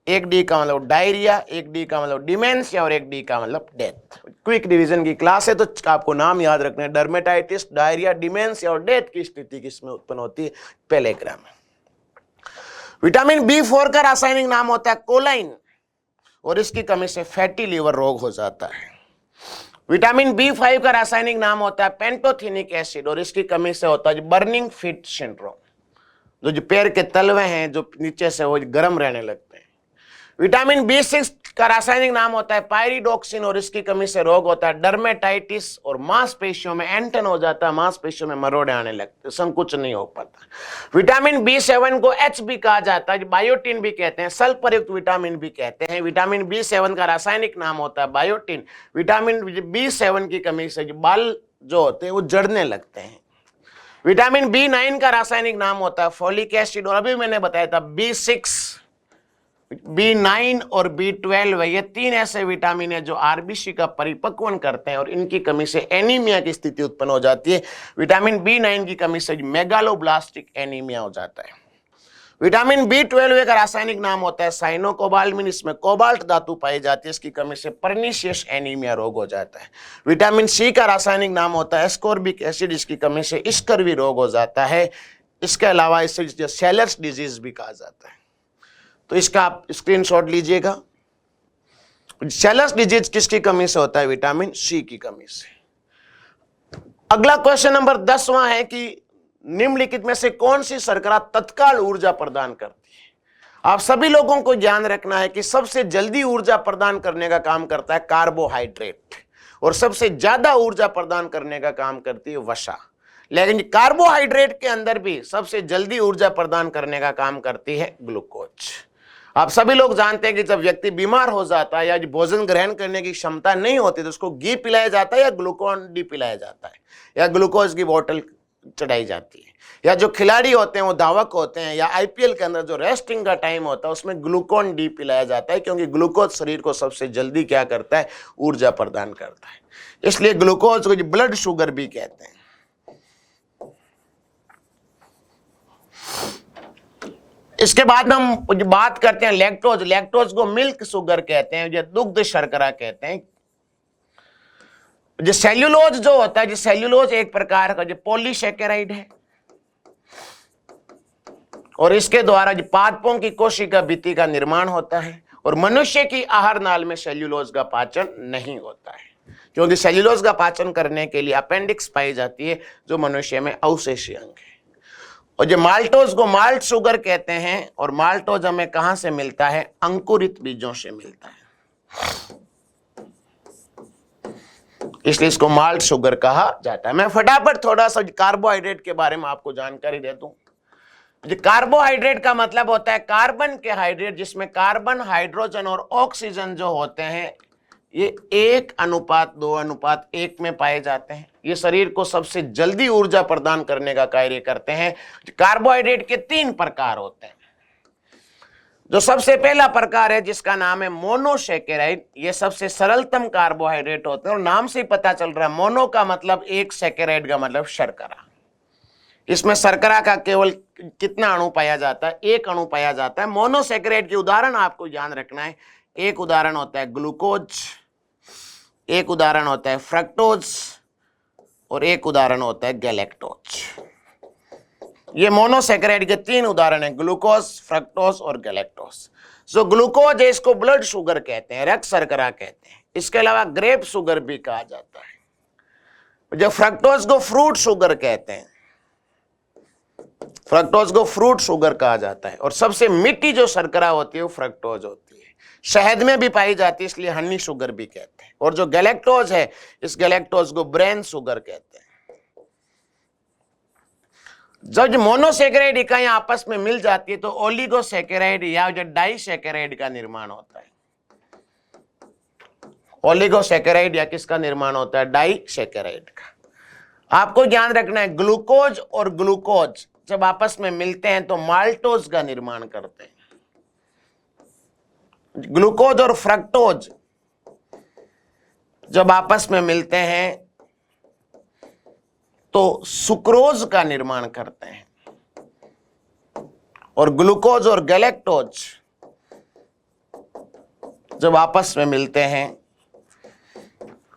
एक डी का मतलब डायरिया, एक डी का मतलब डिमेंशिया, और एक डी का मतलब डेथ। क्विक रिवीजन की क्लास है तो आपको नाम याद रखना है, डर्मेटाइटिस, डायरिया, डिमेंशिया और डेथ की स्थिति किसमें उत्पन्न होती है, पेलेग्रा में। विटामिन बी4 का रासायनिक नाम होता है कोलाइन, और इसकी कमी से फैटी लीवर रोग हो जाता है। विटामिन बी5 का रासायनिक नाम होता है पेंटोथेनिक एसिड, और इसकी कमी से होता है बर्निंग फीट सिंड्रोम, जो पैर के तलवे हैं जो नीचे से वो गर्म रहने लगते हैं। विटामिन बी6 का रासायनिक नाम होता है पायरिडोक्सिन, और इसकी कमी से रोग होता है डर्मेटाइटिस, और मांसपेशियों में एंटन हो जाता है, मांसपेशियों में मरोड़े आने लगते हैं, संकुचन नहीं हो पाता। विटामिन बी7 को एच भी कहा जाता है, बायोटिन भी कहते हैं, सल्फर युक्त विटामिन भी कहते हैं। विटामिन बी7 का रासायनिक नाम होता है बायोटिन। विटामिन बी7 की कमी से बाल जो होते हैं वो जड़ने लगते हैं। विटामिन बी9 का रासायनिक नाम होता है फोलिक एसिड, और अभी मैंने बताया था बी6, बी9 और बी12, ये 3 ऐसे विटामिन है जो आरबीसी का परिपक्वन करते हैं, और इनकी कमी से एनीमिया की स्थिति उत्पन्न हो जाती है। विटामिन बी9 की कमी से मेगालोब्लास्टिक एनीमिया हो जाता है। विटामिन बी12 का रासायनिक नाम होता है साइनोकोबाल्मिन, इसमें कोबाल्ट धातु पाई जाती है, इसकी कमी से पर्निशियस एनीमिया रोग हो जाता है। विटामिन सी का रासायनिक नाम होता है एस्कॉर्बिक एसिड, इसकी कमी से स्कर्वी रोग हो जाता है। इसके अलावा इसे सेलर्स डिजीज भी कहा जाता है, तो इसका आप स्क्रीनशॉट लीजिएगा। सेलर्स डिजीज किसकी कमी से होता है, विटामिन सी की कमी से। अगला क्वेश्चन नंबर 10वां है कि निम्नलिखित में से कौन सी शर्करा तत्काल ऊर्जा प्रदान करती है। आप सभी लोगों को ध्यान रखना है कि सबसे जल्दी ऊर्जा प्रदान करने का काम करता है कार्बोहाइड्रेट, और सबसे ज्यादा ऊर्जा प्रदान करने का काम करती है वसा। लेकिन कार्बोहाइड्रेट के अंदर भी सबसे जल्दी ऊर्जा प्रदान करने का काम करती है ग्लूकोज। आप सभी लोग जानते हैं कि जब व्यक्ति बीमार हो जाता है या भोजन ग्रहण करने की क्षमता नहीं होती तो उसको घी पिलाया जाता है या ग्लूकोन डी पिलाया जाता है, या ग्लूकोज की बोतल चढ़ाई जाती है। या जो खिलाड़ी होते हैं वो धावक होते हैं, या आईपीएल के अंदर जो रेस्टिंग का टाइम होता है उसमें ग्लूकोन डी पिलाया जाता है, क्योंकि ग्लूकोज शरीर को सबसे जल्दी क्या करता है, ऊर्जा प्रदान करता है। इसलिए ग्लूकोज को ब्लड शुगर भी कहते हैं। इसके बाद हम बात करते हैं लैक्टोज। लैक्टोज को मिल्क शुगर कहते हैं, या दुग्ध शर्करा कहते हैं। जो सेल्यूलोज जो होता है, जो सेल्यूलोज एक प्रकार का जो पॉलीसेकेराइड है, और इसके द्वारा जो पादपों की कोशिका भित्ति का निर्माण होता है, और मनुष्य की आहार नाल में सेल्यूलोज का पाचन नहीं होता है, क्योंकि सेल्यूलोज का पाचन करने के लिए अपेंडिक्स पाई जाती है, जो मनुष्य में अवशेषीय अंग है। और जो माल्टोज को माल्ट शुगर कहते हैं, और माल्टोज हमें कहां से मिलता है, अंकुरित बीजों से मिलता है, इसलिए इसको माल्ट शुगर कहा जाता है। मैं फटाफट थोड़ा सा कार्बोहाइड्रेट के बारे में आपको जानकारी दे दूं। कार्बोहाइड्रेट का मतलब होता है कार्बन के हाइड्रेट, जिसमें कार्बन, हाइड्रोजन और ऑक्सीजन जो होते हैं ये 1:2:1 में पाए जाते हैं। ये शरीर को सबसे जल्दी ऊर्जा प्रदान करने का कार्य करते हैं। कार्बोहाइड्रेट के 3 प्रकार होते हैं। जो सबसे पहला प्रकार है जिसका नाम है मोनोसैकेराइड, ये सबसे सरलतम कार्बोहाइड्रेट होते हैं और नाम से ही पता चल रहा है मोनो का मतलब एक, सैकेराइड का मतलब शर्करा। इसमें शर्करा का केवल कितना अणु पाया जाता है? 1 अणु पाया जाता है। मोनोसैकेराइड के उदाहरण आपको ध्यान रखना है। एक उदाहरण होता है ग्लूकोज, एक उदाहरण होता है फ्रक्टोज और एक उदाहरण होता है गैलेक्टोज। ये मोनोसैकेराइड के 3 उदाहरण हैं, ग्लूकोज, फ्रक्टोज और गैलेक्टोज। जो ग्लूकोज है इसको ब्लड शुगर कहते हैं, रक्त शर्करा कहते हैं। इसके अलावा ग्रेप शुगर भी कहा जाता है। जो फ्रक्टोज को फ्रूट शुगर कहते हैं, फ्रक्टोज को फ्रूट शुगर कहा जाता है। और सबसे मीठी जो शर्करा होती है वो फ्रक्टोज होती है, शहद में भी पाई जाती है, इसलिए हनी शुगर भी कहते हैं। और जो गैलेक्टोज है, इस गैलेक्टोज को ब्रेन शुगर कहते हैं। जब मोनोसैकेराइड इकाइयां आपस में मिल जाती है तो ओलिगोसैकेराइड या जो डाइसैकेराइड का निर्माण होता है। ओलिगोसैकेराइड या किसका निर्माण होता है? डाइसैकेराइड का। आपको ध्यान रखना है ग्लूकोज और ग्लूकोज जब आपस में मिलते हैं तो माल्टोज का निर्माण करते हैं। ग्लूकोज और फ्रक्टोज जब आपस में मिलते हैं तो सुक्रोज का निर्माण करते हैं। और ग्लूकोज और गैलेक्टोज जब आपस में मिलते हैं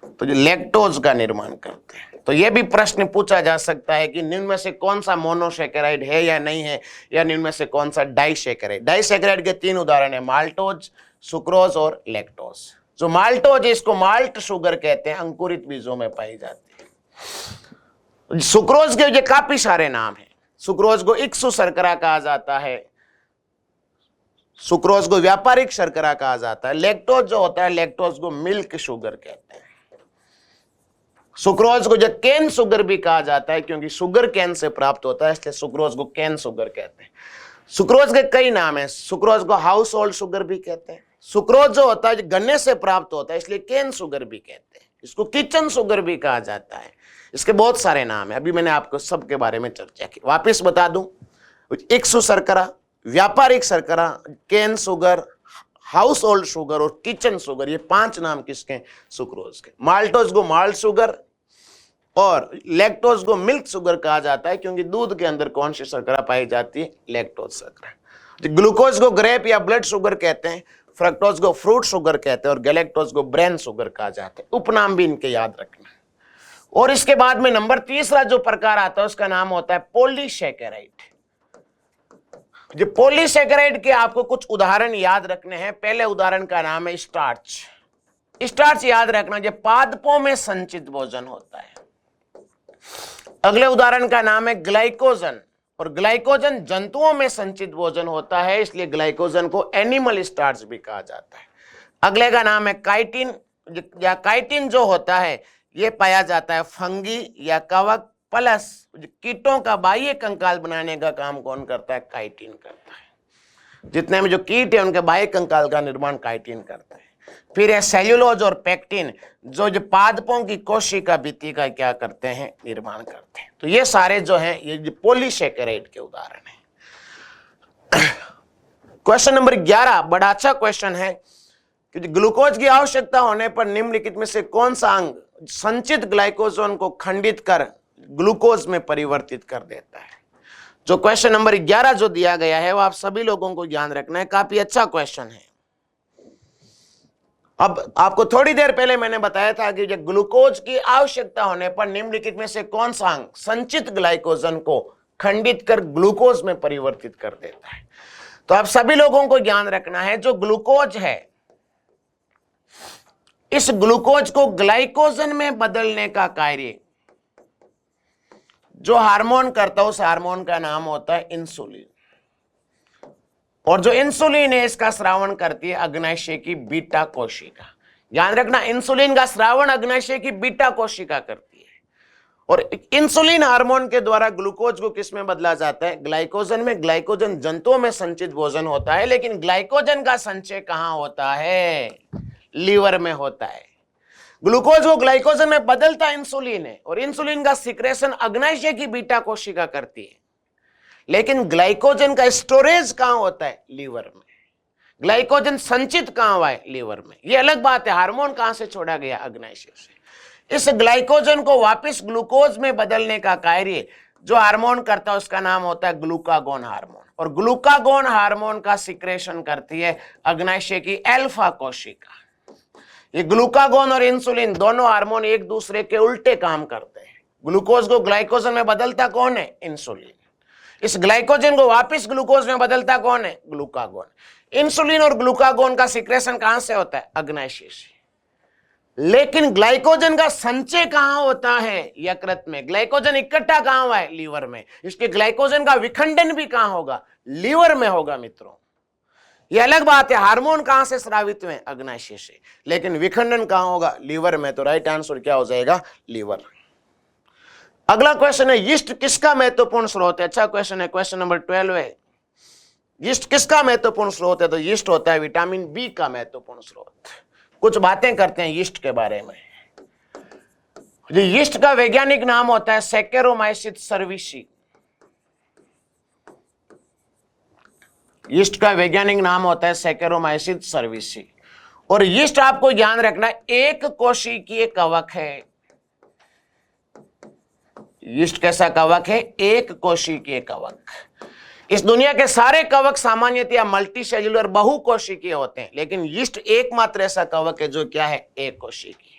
तो लैक्टोज का निर्माण करते हैं। तो यह भी प्रश्न पूछा जा सकता है कि निम्न में से कौन सा मोनोसैकेराइड है या नहीं है, या निम्न में से कौन सा डाइसैकेराइड। डाइसैकेराइड के 3 उदाहरण है, माल्टोज, सुक्रोज और लैक्टोज। जो माल्टोज है इसको माल्ट शुगर कहते हैं, अंकुरित बीजों में पाई जाती है। सुक्रोज के ये काफी सारे नाम हैं। सुक्रोज को इक्सु शर्करा कहा जाता है, सुक्रोज को व्यापारिक शर्करा कहा जाता है। लैक्टोज जो होता है, लैक्टोज को मिल्क शुगर कहते हैं। सुक्रोज को जो केन शुगर भी कहा जाता है, क्योंकि शुगर केन से प्राप्त होता है, इसलिए सुक्रोज को केन शुगर कहते हैं। सुक्रोज के कई नाम हैं। सुक्रोज को हाउस होल्ड शुगर भी कहते हैं। सुक्रोज जो होता है गन्ने से प्राप्त होता है, इसलिए केन शुगर भी कहते हैं। इसको किचन शुगर भी कहा जाता है। इसके बहुत सारे नाम है, अभी मैंने आपको सबके बारे में चर्चा की। वापिस बता दूं, इक्सु शर्करा, व्यापारिक शर्करा, cane sugar, household sugar और किचन शुगर, ये 5 नाम किसके? सुक्रोज के। माल्टोज को माल्ट शुगर और लैक्टोज को मिल्क शुगर कहा जाता है, क्योंकि दूध के अंदर कौन सी शर्करा पाई जाती है? लैक्टोज शर्करा। ग्लूकोज को ग्रेप या ब्लड शुगर कहते हैं, फ्रक्टोज को फ्रूट शुगर कहते हैं और गैलेक्टोज को ब्रेन शुगर कहा जाता है। उपनाम भी इनके याद रखना। और इसके बाद में नंबर 3 जो प्रकार आता है उसका नाम होता है पॉलीसैकेराइड। जो पॉलीसैकेराइड के आपको कुछ उदाहरण याद रखने हैं। पहले उदाहरण का नाम है स्टार्च। स्टार्च याद रखना, जो पादपों में संचित भोजन होता है। अगले उदाहरण का नाम है ग्लाइकोजन, और ग्लाइकोजन जंतुओं में संचित भोजन होता है, इसलिए ग्लाइकोजन को एनिमल स्टार्च भी कहा जाता है। अगले का नाम है काइटिन, या काइटिन जो होता है यह पाया जाता है फंगी या कवक प्लस कीटों का बाह्य कंकाल बनाने का काम कौन करता है? काइटिन करता है। जितने में जो कीट है उनके बाह्य कंकाल का निर्माण काइटिन करता है। फिर है सेल्यूलोज और पेक्टिन, जो पादपों की कोशिका भित्ति का क्या करते हैं? निर्माण करते हैं। तो ये सारे जो हैं ये पॉलीसैकेराइड के उदाहरण हैं। क्वेश्चन नंबर 11 बड़ा अच्छा क्वेश्चन है कि ग्लूकोज की आवश्यकता होने पर निम्नलिखित में से कौन सा अंग संचित ग्लाइकोजन को खंडित कर ग्लूकोज में परिवर्तित कर देता है? जो क्वेश्चन नंबर 11 जो दिया गया है वो आप सभी लोगों को ध्यान रखना है, काफी अच्छा क्वेश्चन है। अब आपको थोड़ी देर पहले मैंने बताया था कि जब ग्लूकोज की आवश्यकता होने पर निम्नलिखित में से कौन सा अंग संचित ग्लाइकोजन को खंडित कर ग्लूकोज में परिवर्तित कर देता है। तो आप सभी लोगों को ध्यान रखना है, जो ग्लूकोज है इस ग्लूकोज को ग्लाइकोजन में बदलने का कार्य जो हार्मोन करता है उस हार्मोन का नाम होता है इंसुलिन। और जो इंसुलिन है इसका स्रावन करती है अग्नाशय की बीटा कोशिका। ध्यान रखना, इंसुलिन का स्रावन अग्नाशय की बीटा कोशिका करती है। और इंसुलिन हार्मोन के द्वारा ग्लूकोज को किस में बदला जाता है? ग्लाइकोजन में। ग्लाइकोजन जंतुओं में संचित भोजन होता है, लेकिन ग्लाइकोजन का संचय कहां होता है? लीवर में होता है। ग्लूकोज को ग्लाइकोजन में बदलता इंसुलिन है, और इंसुलिन का सिक्रेशन अग्नाशय की बीटा कोशिका करती है, लेकिन ग्लाइकोजन का स्टोरेज कहां होता है? लीवर में। ग्लाइकोजन संचित कहां हुआ है? लीवर में। यह अलग बात है, हार्मोन कहां से छोड़ा गया? अग्नाशय से। इस ग्लाइकोजन को वापस ग्लूकोज में बदलने का कार्य जो हार्मोन करता है उसका नाम होता है ग्लूकागोन हार्मोन, और ग्लूकागोन हार्मोन का सिक्रेशन करती है अग्नाशय की अल्फा कोशिका। ये ग्लूकागोन और इंसुलिन दोनों हार्मोन एक दूसरे के उल्टे काम करते हैं। ग्लूकोज को ग्लाइकोजन में बदलता कौन है? इंसुलिन। इस ग्लाइकोजन को वापस ग्लूकोज में बदलता कौन है? ग्लूकागोन। इंसुलिन और ग्लूकागोन का सिक्रेशन कहां से होता है? अग्नाशय से। लेकिन ग्लाइकोजन का संचय कहां होता है? यकृत में। ग्लाइकोजन इकट्ठा कहां हुआ है? लीवर में। इसके ग्लाइकोजन का विखंडन भी कहां होगा? लीवर में होगा मित्रों। यह अलग बात है, हार्मोन कहां से स्रावित हुए? अग्नाशय से, लेकिन विखंडन कहां होगा? लीवर में। तो राइट आंसर क्या हो जाएगा? लीवर। अगला क्वेश्चन है, यीस्ट किसका महत्वपूर्ण स्रोत है? अच्छा क्वेश्चन है, क्वेश्चन नंबर 12 है, यीस्ट किसका महत्वपूर्ण स्रोत है? तो यीस्ट होता है विटामिन बी का महत्वपूर्ण स्रोत। कुछ बातें करते हैं यीस्ट के बारे में। यीस्ट का वैज्ञानिक नाम होता है सैकेरोमाइसिस सर्विसी। यीस्ट का वैज्ञानिक नाम होता है सैकेरोमाइसिस सर्विसी। और यीस्ट आपको ध्यान रखना एक कोशिकीय कवक है। यीस्ट कैसा कवक है? एक कोशिकीय कवक। इस दुनिया के सारे कवक सामान्यतया मल्टी सेल्यूलर बहुकोशिकीय होते हैं, लेकिन यीस्ट एकमात्र ऐसा कवक है जो क्या है? एक कोशिकीय।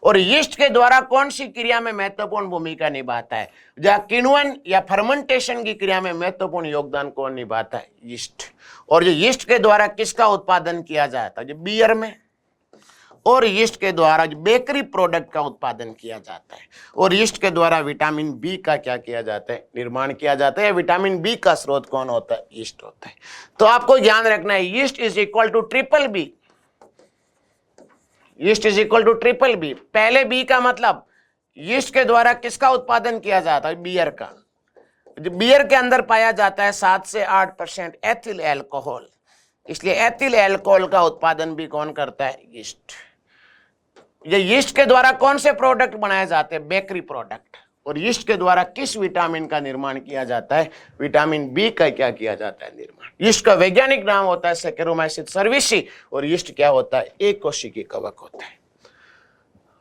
और यीस्ट के द्वारा कौन सी क्रिया में महत्वपूर्ण भूमिका निभाता है? जहां किण्वन या फर्मेंटेशन की क्रिया में महत्वपूर्ण योगदान कौन निभाता है? यीस्ट। और ये यीस्ट के द्वारा किसका उत्पादन किया जाता है? बियर में। और यीस्ट के द्वारा बेकरी प्रोडक्ट का उत्पादन किया जाता है। और यीस्ट के द्वारा विटामिन बी का क्या किया जाता है? निर्माण किया जाता है। विटामिन बी का स्रोत कौन होता है? यीस्ट होता है। तो आपको ध्यान रखना है, yeast is equal to triple B. Yeast is equal to triple B. पहले बी का मतलब यीस्ट के द्वारा किसका उत्पादन किया जाता है? बियर का। बियर के अंदर पाया जाता है 7 से 8% एथिल एल्कोहल, इसलिए एथिल एल्कोहल का उत्पादन भी कौन करता है? यीस्ट। ये यीस्ट के द्वारा कौन से प्रोडक्ट बनाए जाते हैं? Bakery product. और यीस्ट के द्वारा किस विटामिन का निर्माण किया जाता है? विटामिन बी का क्या किया जाता है? निर्माण। यीस्ट का वैज्ञानिक नाम होता है सैकेरोमाइसिस सर्विसी। और यीस्ट क्या होता है? एक कोशिकीय कवक होता है।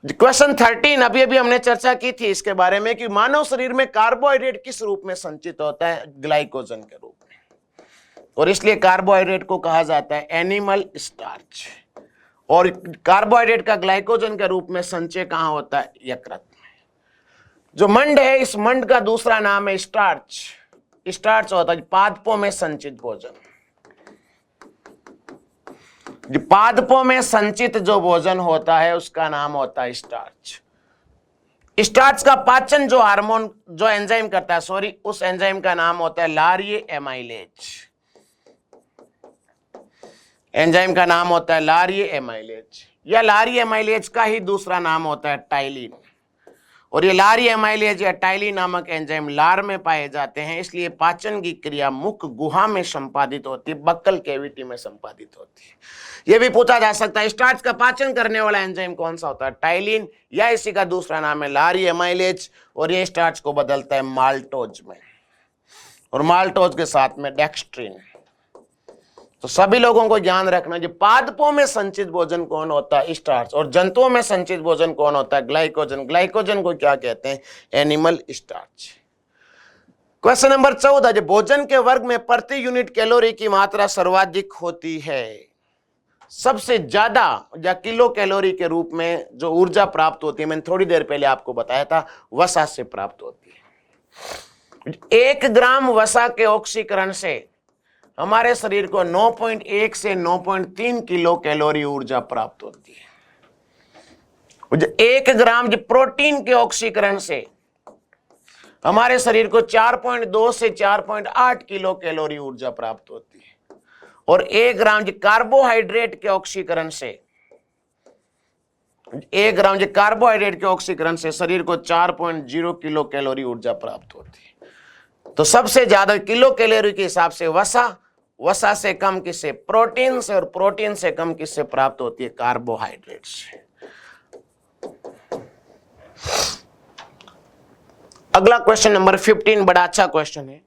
क्वेश्चन 13 अभी अभी हमने चर्चा की थी इसके बारे में कि मानव शरीर में कार्बोहाइड्रेट किस रूप में संचित होता है? ग्लाइकोजन के रूप में। और इसलिए कार्बोहाइड्रेट को कहा जाता है एनिमल स्टार्च। और कार्बोहाइड्रेट का ग्लाइकोजन के रूप में संचय कहां होता है? यकृत में। जो मंड है, इस मंड का दूसरा नाम है स्टार्च। स्टार्च होता है पादपों में संचित भोजन। पादपों में संचित जो भोजन होता है उसका नाम होता है स्टार्च। स्टार्च का पाचन जो हार्मोन जो एंजाइम करता है, उस एंजाइम का नाम होता है लारिये एमाइलेज। एंजाइम का नाम होता है लारिये एमाइलेज, या लारिये एमाइलेज का ही दूसरा नाम होता है टाइलिन। और ये लारिये एमाइलेज या टाइलिन नामक एंजाइम लार में पाए जाते हैं, इसलिए पाचन की क्रिया मुख गुहा में संपादित होती है, बक्कल कैविटी में संपादित होती है। यह भी पूछा जा सकता है स्टार्च का पाचन करने वाला एंजाइम कौन सा होता है? टाइलिन, या इसी का दूसरा नाम है लारिये एमाइलेज। और ये स्टार्च को बदलता है माल्टोज में, और माल्टोज के साथ में डेक्स्ट्रिन। तो सभी लोगों को ध्यान रखना, जो पादपों में संचित भोजन कौन होता है? स्टार्च। और जंतुओं में संचित भोजन कौन होता है? ग्लाइकोजन। ग्लाइकोजन को क्या कहते हैं? Animal starch. क्वेश्चन नंबर 14, जो भोजन के वर्ग में प्रति यूनिट कैलोरी की मात्रा सर्वाधिक होती है, सबसे ज्यादा या किलो कैलोरी के रूप में जो ऊर्जा प्राप्त होती है, मैंने थोड़ी देर पहले आपको बताया था, वसा से प्राप्त होती है। 1 ग्राम वसा के ऑक्सीकरण से हमारे शरीर को 9.1 से 9.3 किलो कैलोरी ऊर्जा प्राप्त होती है। 1 ग्राम प्रोटीन के ऑक्सीकरण से हमारे शरीर को 4.2 से 4.8 किलो कैलोरी ऊर्जा प्राप्त होती है। और 1 ग्राम कार्बोहाइड्रेट के ऑक्सीकरण से 1 ग्राम जो कार्बोहाइड्रेट के ऑक्सीकरण से शरीर को 4.0 किलो कैलोरी ऊर्जा प्राप्त होती है। तो सबसे ज्यादा किलो कैलोरी के हिसाब से वसा, वसा से कम किससे? प्रोटीन से, और प्रोटीन से कम किससे प्राप्त होती है? कार्बोहाइड्रेट से। अगला क्वेश्चन नंबर 15 बड़ा अच्छा क्वेश्चन है।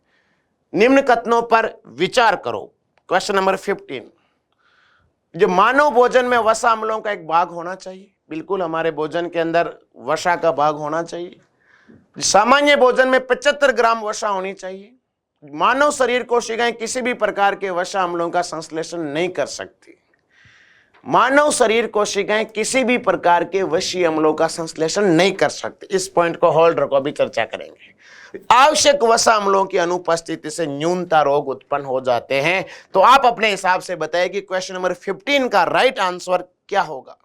निम्न कथनों पर विचार करो। क्वेश्चन नंबर 15, जो मानव भोजन में वसा अम्लों का एक भाग होना चाहिए। बिल्कुल हमारे भोजन के अंदर वसा का भाग होना चाहिए। सामान्य भोजन में 75 ग्राम वसा होनी चाहिए। मानव शरीर कोशिकाएं किसी भी प्रकार के वसा अम्लों का संश्लेषण नहीं कर सकती। मानव शरीर कोशिकाएं किसी भी प्रकार के वसीय अम्लों का संश्लेषण नहीं कर सकती। इस पॉइंट को होल्ड रखो, अभी चर्चा करेंगे। आवश्यक वसा अम्लों की अनुपस्थिति से न्यूनता रोग उत्पन्न हो जाते हैं। तो आप अपने हिसाब से बताइए कि क्वेश्चन नंबर 15 का राइट आंसर क्या होगा।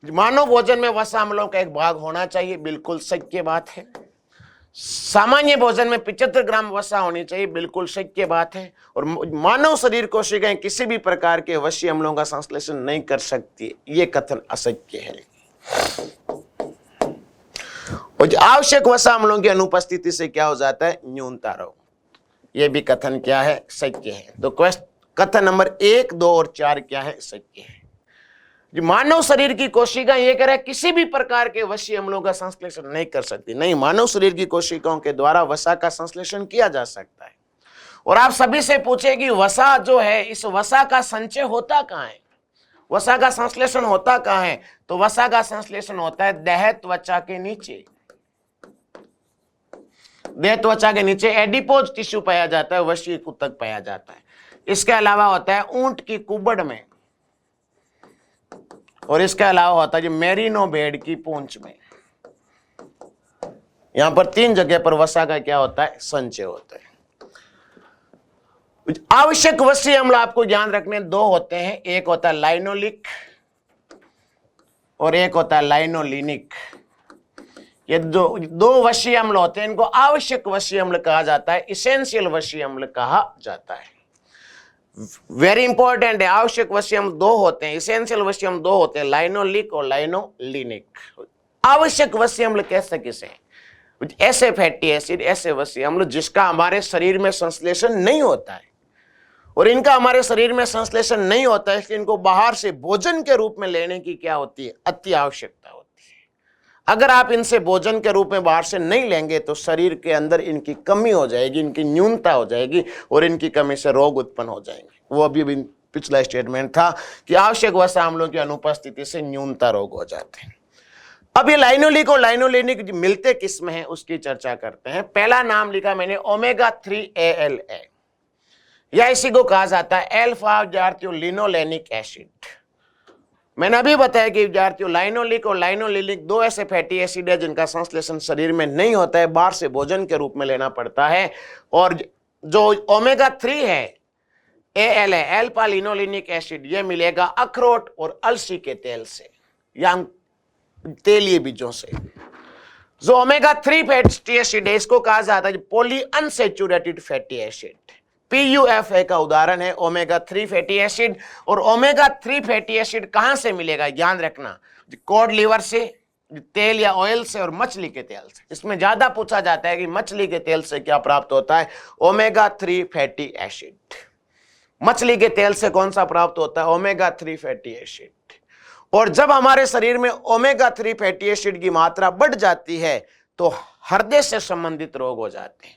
मानव भोजन में वसा अम्लों का एक भाग होना चाहिए, बिल्कुल सत्य बात है। सामान्य भोजन में 75 ग्राम वसा होनी चाहिए, बिल्कुल सत्य बात है। और मानव शरीर कोशिकाएं किसी भी प्रकार के वसीय अम्लों का संश्लेषण नहीं कर सकती, ये कथन असत्य है। और आवश्यक वसा अम्लों की अनुपस्थिति से क्या हो जाता है? न्यूनता रोग। यह भी कथन क्या है? सत्य है। तो कथन नंबर 1, 2 और 4 क्या है? सत्य है। जो मानव शरीर की कोशिका ये कह रहा है किसी भी प्रकार के वसीय अम्लों का संश्लेषण नहीं कर सकती। नहीं, मानव शरीर की कोशिकाओं के द्वारा वसा का संश्लेषण किया जा सकता है। और आप सभी से पूछे कि वसा जो है, इस वसा का संचय होता कहाँ है? वसा का संश्लेषण होता कहाँ है? तो वसा का संश्लेषण होता है देह त्वचा के नीचे। देह त्वचा के नीचे एडिपोज टिश्यू पाया जाता है, वसीय ऊतक पाया जाता है। इसके अलावा होता है ऊंट की कुबड़ में, और इसके अलावा होता है मेरिनो भेड़ की पूंछ में। यहां पर 3 जगह पर वसा का क्या होता है? संचय होता है। आवश्यक वसीय अम्ल आपको ध्यान रखने 2 होते हैं। एक होता है लाइनोलिक और एक होता है लाइनोलिनिक। ये 2 वसीय अम्ल होते हैं, इनको आवश्यक वसीय अम्ल कहा जाता है, इसेंशियल वसीय अम्ल कहा जाता है। वेरी इंपॉर्टेंट है। आवश्यक वसीय अम्ल 2 होते हैं, इसेंशियल वसीय अम्ल 2 होते हैं, लाइनोलिक और लाइनोलिनिक। आवश्यक वसीय अम्ल कैसे किसे? ऐसे फैटी एसिड, ऐसे वसीय अम्ल जिसका हमारे शरीर में संश्लेषण नहीं होता है, और इनका हमारे शरीर में संश्लेषण नहीं होता है, इसलिए इनको बाहर से भोजन के रूप में लेने की क्या होती है? अति आवश्यकता होती है। अगर आप इनसे भोजन के रूप में बाहर से नहीं लेंगे तो शरीर के अंदर इनकी कमी हो जाएगी, इनकी न्यूनता हो जाएगी, और इनकी कमी से रोग उत्पन्न हो जाएंगे। वो अभी पिछला स्टेटमेंट था कि आवश्यक वसा अम्लों की अनुपस्थिति से न्यूनता रोग हो जाते हैं। अब ये लाइनोलिक और लाइनोलिनिक मिलते किस में है, उसकी चर्चा करते हैं। पहला नाम लिखा मैंने ओमेगा 3 ALA, या इसी को कहा जाता है अल्फा विद्यार्थियों लिनोलेनिक एसिड। मैंने अभी बताया कि विद्यार्थियों लाइनोलिक और लाइनोलिनिक 2 ऐसे फैटी एसिड है जिनका संश्लेषण शरीर में नहीं होता है, बाहर से भोजन के रूप में लेना पड़ता है। और जो ओमेगा 3 है ALA अल्फा लिनोलेनिक एसिड, ये मिलेगा अखरोट और अलसी के तेल से या तेलीय बीजों से। जो ओमेगा 3 फैटी एसिड है इसको कहा जाता है poly unsaturated fatty acid. PUFA का उदाहरण है ओमेगा 3 फैटी एसिड। और ओमेगा 3 फैटी एसिड कहां से मिलेगा? ध्यान रखना, कॉड लिवर से, तेल या ऑयल से, और मछली के तेल से। इसमें ज्यादा पूछा जाता है कि मछली के तेल से क्या प्राप्त होता है? Omega 3 fatty acid. मछली के तेल से कौन सा प्राप्त होता है? Omega 3 fatty acid. और जब हमारे शरीर में ओमेगा 3 फैटी एसिड की मात्रा बढ़ जाती है तो हृदय से संबंधित रोग हो जाते हैं।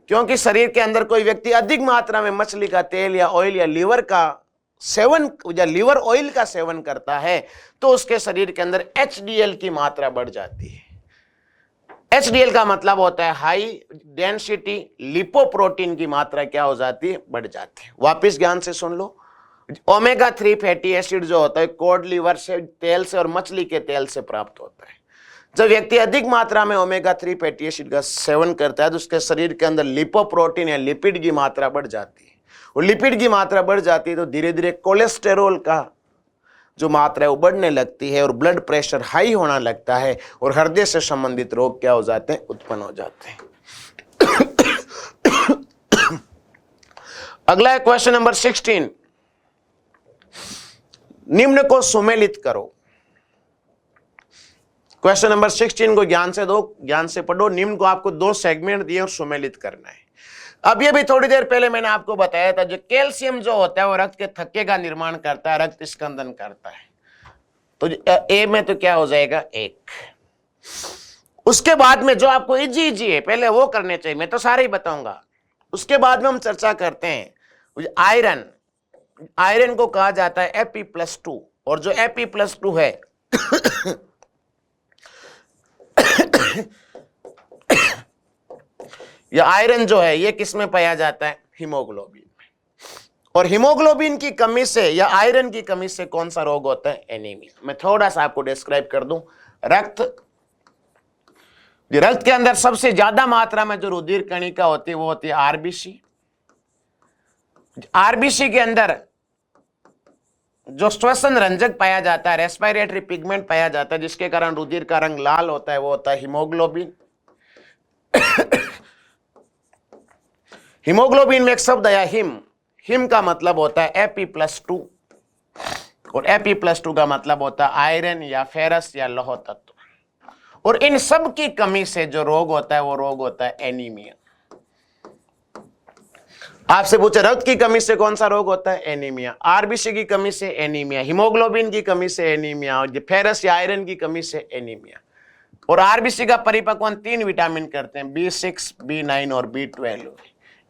क्योंकि शरीर के अंदर कोई व्यक्ति अधिक मात्रा में मछली का तेल या ऑयल या लीवर का सेवन या लीवर ऑयल का सेवन करता है तो उसके शरीर के अंदर HDL की मात्रा बढ़ जाती है। HDL का मतलब होता है हाई डेंसिटी लिपोप्रोटीन की मात्रा क्या हो जाती है? बढ़ जाती है। वापिस ज्ञान से सुन लो, ओमेगा 3 फैटी एसिड जो होता है कॉड लिवर से, तेल से और मछली के तेल से प्राप्त होता है। जब व्यक्ति अधिक मात्रा में ओमेगा 3 फैटी एसिड का सेवन करता है तो उसके शरीर के अंदर लिपोप्रोटीन या लिपिड की मात्रा बढ़ जाती है। और लिपिड की मात्रा बढ़ जाती है तो धीरे धीरे कोलेस्टेरोल का जो मात्रा है वो बढ़ने लगती है और ब्लड प्रेशर हाई होना लगता है और हृदय से संबंधित रोग क्या हो जाते हैं? उत्पन्न हो जाते हैं। अगला है क्वेश्चन नंबर 16। निम्न को सुमेलित करो। क्वेश्चन नंबर 16 को ज्ञान से दो, ज्ञान से पढ़ो। निम्न को आपको 2 सेगमेंट दिए और सुमेलित करना है। अब ये भी थोड़ी देर पहले मैंने आपको बताया था, जो कैल्शियम जो होता है वो रक्त के थक्के का निर्माण करता है, रक्त स्कंदन करता है। तो ए में तो क्या हो जाएगा 1। उसके बाद में जो आपको इजी है पहले वो करने चाहिए, मैं तो सारे ही बताऊंगा। उसके बाद में हम चर्चा करते हैं आयरन। आयरन को कहा जाता है Fe+2, और जो Fe+2 है यह आयरन जो है ये किस में पाया जाता है? हीमोग्लोबिन में। और हीमोग्लोबिन की कमी से या आयरन की कमी से कौन सा रोग होता है? एनीमिया। मैं थोड़ा सा आपको डिस्क्राइब कर दूं। रक्त के अंदर सबसे ज्यादा मात्रा में जो रुधिर कणिका होती है वो होती है आरबीसी। आरबीसी के अंदर जो श्वसन रंजक पाया जाता है, रेस्पिरेटरी पिगमेंट पाया जाता है, जिसके कारण रुधिर का रंग लाल होता है, वो होता है हीमोग्लोबिन। हीमोग्लोबिन में एक शब्द आया हिम। हिम का मतलब होता है Fe+2, और Fe+2 का मतलब होता है आयरन या फेरस या लौह तत्व। और इन सब की कमी से जो रोग होता है वो रोग होता है एनीमिया। आपसे पूछे रक्त की कमी से कौन सा रोग होता है? एनीमिया। आरबीसी की कमी से एनीमिया, हीमोग्लोबिन की कमी से एनीमिया, और फेरस या आयरन की कमी से एनीमिया। और आरबीसी का परिपक्वन 3 विटामिन करते हैं, B6, B9 और B12।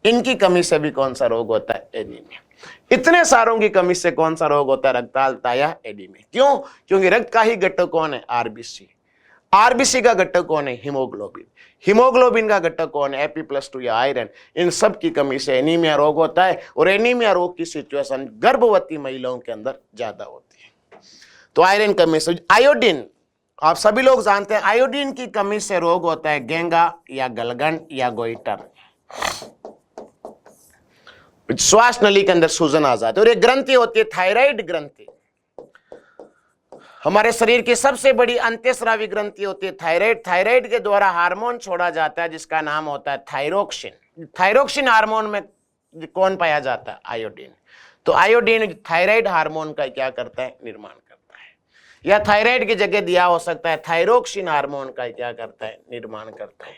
इनकी कमी से भी कौन सा रोग होता है? एनीमिया। इतने सारों की कमी से कौन सा रोग होता है? रक्ताल्पता या एनीमिया। क्यों? क्योंकि रक्त का ही घटक कौन है? आरबीसी। आरबीसी का घटक कौन है? हीमोग्लोबिन। हीमोग्लोबिन का घटक कौन है? Fe+2 या आयरन। इन सब की कमी से एनीमिया रोग होता है, और एनीमिया रोग की सिचुएशन गर्भवती महिलाओं के अंदर ज्यादा होती है। तो आयरन कमी से आयोडीन, आप सभी लोग जानते हैं आयोडीन की कमी से रोग होता है गेंगा या गलगन या गोइटर। श्वास नली के अंदर सूजन आ जाती है। और एक ग्रंथि होती है थायराइड ग्रंथि। हमारे शरीर की सबसे बड़ी अंत्यस्रावी ग्रंथि होती है थायराइड। थायराइड के द्वारा हार्मोन छोड़ा जाता है जिसका नाम होता है थायरोक्सिन। थायरोक्सिन हार्मोन में कौन पाया जाता है? आयोडीन। तो आयोडीन थायराइड हार्मोन का क्या करता है? निर्माण करता है। या थायराइड की जगह दिया हो सकता है थायरोक्सिन हार्मोन का क्या करता है? निर्माण करता है।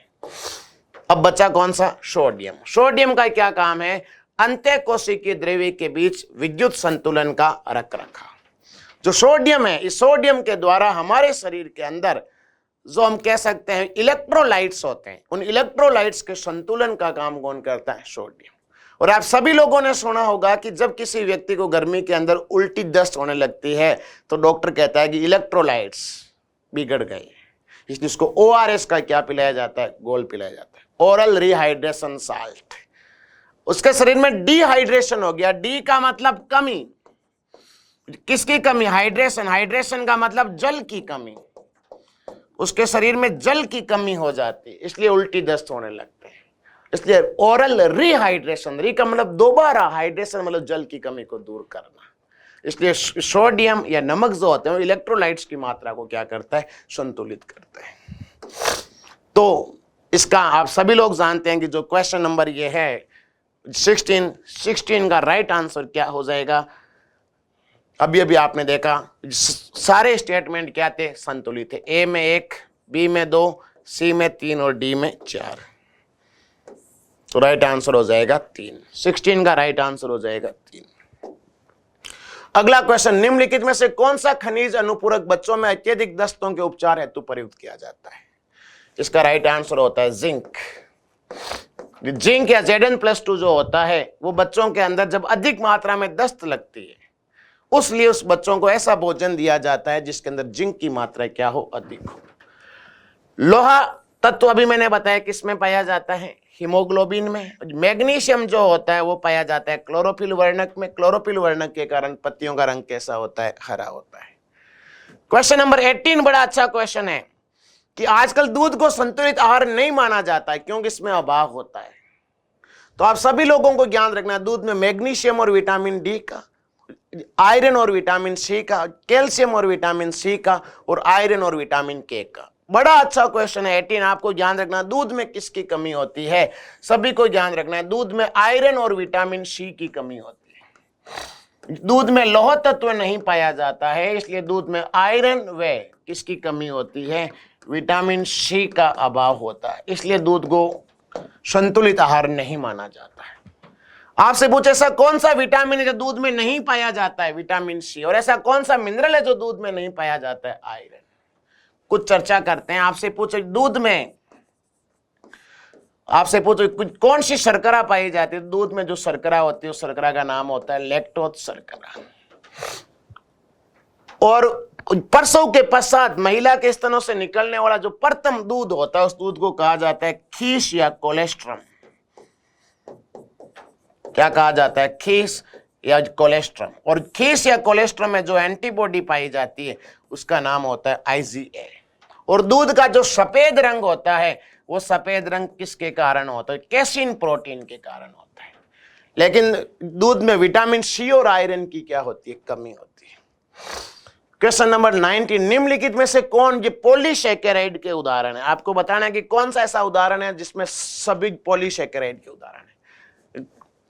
अब बचा कौन सा? सोडियम। सोडियम का क्या काम है? अंतःकोशिकीय द्रव्य के बीच विद्युत संतुलन का रखरखाव। जो सोडियम है, इस सोडियम के द्वारा हमारे शरीर के अंदर जो हम कह सकते हैं इलेक्ट्रोलाइट्स होते हैं, उन इलेक्ट्रोलाइट्स के संतुलन का काम कौन करता है? सोडियम। और आप सभी लोगों ने सुना होगा कि जब किसी व्यक्ति को गर्मी के अंदर उल्टी दस्त होने लगती है तो डॉक्टर कहता है कि इलेक्ट्रोलाइट्स बिगड़ गए, इसलिए उसको ORS का क्या पिलाया जाता है? घोल पिलाया जाता है, ओरल रिहाइड्रेशन साल्ट। उसके शरीर में डिहाइड्रेशन हो गया। डी का मतलब कमी। किसकी कमी? हाइड्रेशन। हाइड्रेशन का मतलब जल की कमी। उसके शरीर में जल की कमी हो जाती है, इसलिए उल्टी दस्त होने लगते हैं। इसलिए ओरल रिहाइड्रेशन, री का मतलब दोबारा, हाइड्रेशन मतलब जल की कमी को दूर करना। इसलिए सोडियम या नमक जो होते हैं वो इलेक्ट्रोलाइट्स की मात्रा को क्या करता है? संतुलित करता है। तो इसका आप सभी लोग जानते हैं कि जो क्वेश्चन नंबर ये है 16 का राइट आंसर क्या हो जाएगा? अभी अभी आपने देखा सारे स्टेटमेंट क्या थे? संतुलित थे। ए में 1, बी में 2, सी में 3 और डी में 4। तो राइट आंसर हो जाएगा 3। 16 का राइट आंसर हो जाएगा 3। अगला क्वेश्चन, निम्नलिखित में से कौन सा खनिज अनुपूरक बच्चों में अत्यधिक दस्तों के उपचार हेतु प्रयुक्त किया जाता है? इसका राइट आंसर होता है जिंक। जिंक या Zn+2 जो होता है वो बच्चों के अंदर जब अधिक मात्रा में दस्त लगती है उसलिए उस बच्चों को ऐसा भोजन दिया जाता है जिसके अंदर जिंक की मात्रा क्या हो? अधिक हो। लोहा तत्व अभी मैंने बताया किसमें पाया जाता है? हीमोग्लोबिन में। मैग्नीशियम जो होता है वो पाया जाता है क्लोरोफिल वर्णक में। क्लोरोफिल वर्णक के कारण पत्तियों का रंग कैसा होता है? हरा होता है। क्वेश्चन नंबर 18 बड़ा अच्छा क्वेश्चन है कि आजकल दूध को संतुलित आहार नहीं माना जाता है क्योंकि इसमें अभाव होता है। तो आप सभी लोगों को ज्ञान रखना है दूध में मैग्नीशियम और विटामिन डी का, आयरन और विटामिन सी का, कैल्शियम और विटामिन सी का, और आयरन और विटामिन के का। बड़ा अच्छा क्वेश्चन है 18। आपको ध्यान रखना दूध में किसकी कमी होती है? सभी को ध्यान रखना है दूध में आयरन और विटामिन सी की कमी होती है। दूध में लौह तत्व नहीं पाया जाता है, इसलिए दूध में आयरन व किसकी कमी होती है? विटामिन सी का अभाव होता है, इसलिए दूध को संतुलित आहार नहीं माना जाता है। आपसे पूछे ऐसा कौन सा विटामिन है जो दूध में नहीं पाया जाता है? Vitamin C. और ऐसा कौन सा मिनरल है जो दूध में नहीं पाया जाता है? आयरन। कुछ चर्चा करते हैं। आपसे पूछे दूध में, आपसे पूछो कौन सी शर्करा पाई जाती है? दूध में जो शर्करा होती है उस शर्करा का नाम होता है लैक्टोज शर्करा। और प्रसव के पश्चात महिला के स्तनों से निकलने वाला जो प्रथम दूध होता है उस दूध को कहा जाता है खीस या कोलेस्ट्रम। क्या कहा जाता है? खीस या कोलेस्ट्रम। और खीस या कोलेस्ट्रम में जो एंटीबॉडी पाई जाती है उसका नाम होता है IgA। और दूध का जो सफेद रंग होता है वो सफेद रंग किसके कारण होता है? कैसीन प्रोटीन के कारण होता है। लेकिन दूध में विटामिन सी और आयरन की क्या होती है? कमी होती है। क्वेश्चन नंबर 19, निम्नलिखित में से कौन ये पॉलीसैकेराइड के उदाहरण है? आपको बताना है कि कौन सा ऐसा उदाहरण है जिसमें सभी पॉलीसैकेराइड के उदाहरण है।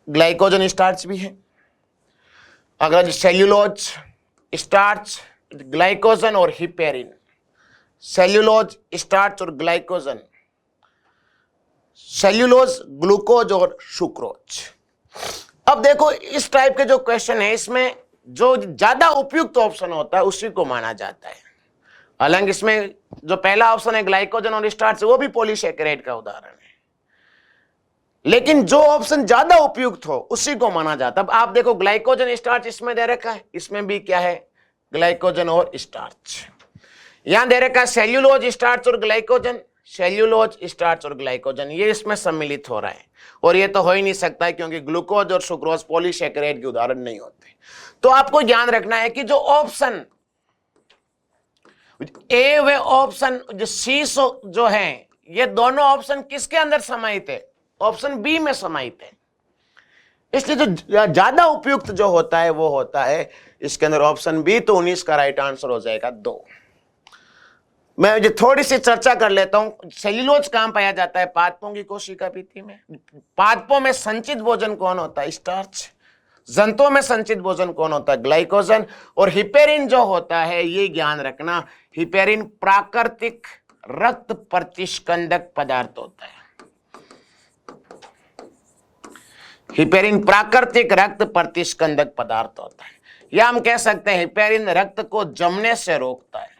ग्लाइकोजन स्टार्च भी है, अगर सेल्यूलोज, स्टार्च, ग्लाइकोजन और हिपेरिन। सेल्यूलोज, स्टार्च और ग्लाइकोजन, सेल्यूलोज, ग्लूकोज और सुक्रोज। अब देखो इस टाइप के जो क्वेश्चन है इसमें जो ज्यादा उपयुक्त ऑप्शन होता है उसी को माना जाता है। हालांकि इसमें जो पहला ऑप्शन है ग्लाइकोजन और स्टार्च वो भी पॉलीसैकेराइड का उदाहरण है, लेकिन जो ऑप्शन ज्यादा उपयुक्त हो उसी को माना जाता है। अब आप देखो ग्लाइकोजन स्टार्च इसमें दे रखा है, इसमें भी क्या है? ग्लाइकोजन और स्टार्च। यहां दे रखा है सेल्यूलोज, स्टार्च और ग्लाइकोजन, सेल्यूलोज, स्टार्च और ग्लाइकोजन, ये इसमें सम्मिलित हो रहा है। और ये तो हो ही नहीं सकता है क्योंकि ग्लूकोज और सुक्रोज पॉलीसैकेराइड के उदाहरण नहीं होते। तो आपको ध्यान रखना है कि जो ऑप्शन ए व ऑप्शन जो सी जो है ये दोनों ऑप्शन किसके अंदर समाहित है? ऑप्शन बी में समाहित है। इसलिए जो ज्यादा उपयुक्त जो होता है वो होता है इसके अंदर ऑप्शन बी। तो 19 का राइट आंसर हो जाएगा 2। मैं जो थोड़ी सी चर्चा कर लेता हूं। सेल्यूलोज कहां पाया जाता है? पादपों की कोशिका भित्ति में। पादपों में संचित भोजन कौन होता है? स्टार्च। जंतुओं में संचित भोजन कौन होता है? ग्लाइकोजन। और हिपेरिन जो होता है ये ध्यान रखना, हिपेरिन प्राकृतिक रक्त प्रतिस्कंदक पदार्थ होता है। हिपेरिन प्राकृतिक रक्त प्रतिस्कंदक पदार्थ होता है, या हम कह सकते हैं हिपेरिन रक्त को जमने से रोकता है।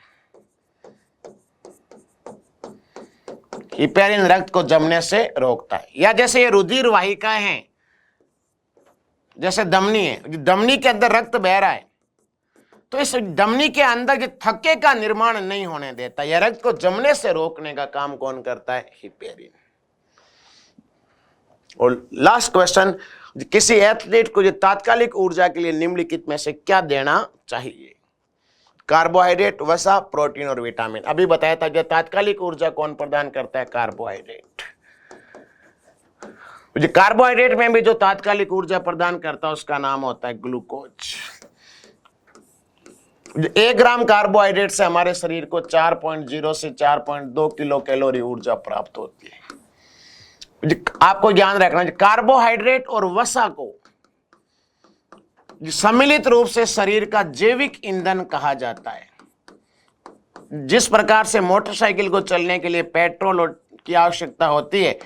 हिपेरिन रक्त को जमने से रोकता है। या जैसे ये रुधिर वाहिकाएं हैं, जैसे धमनी है, धमनी के अंदर रक्त बह रहा है तो इस धमनी के अंदर थक्के का निर्माण नहीं होने देता। यह रक्त को जमने से रोकने का काम कौन करता है? हिपेरिन। और लास्ट क्वेश्चन, किसी एथलीट को तात्कालिक ऊर्जा के लिए निम्नलिखित में से क्या देना चाहिए? कार्बोहाइड्रेट, वसा, प्रोटीन और विटामिन। अभी बताया था कि तात्कालिक ऊर्जा कौन प्रदान करता है? कार्बोहाइड्रेट। कार्बोहाइड्रेट में भी जो तात्कालिक ऊर्जा प्रदान करता है उसका नाम होता है ग्लूकोज। 1 ग्राम कार्बोहाइड्रेट से हमारे शरीर को 4.0 से 4.2 किलो कैलोरी ऊर्जा प्राप्त होती है। आपको ध्यान रखना, कार्बोहाइड्रेट और वसा को सम्मिलित रूप से शरीर का जैविक ईंधन कहा जाता है। जिस प्रकार से मोटरसाइकिल को चलने के लिए पेट्रोल की आवश्यकता होती है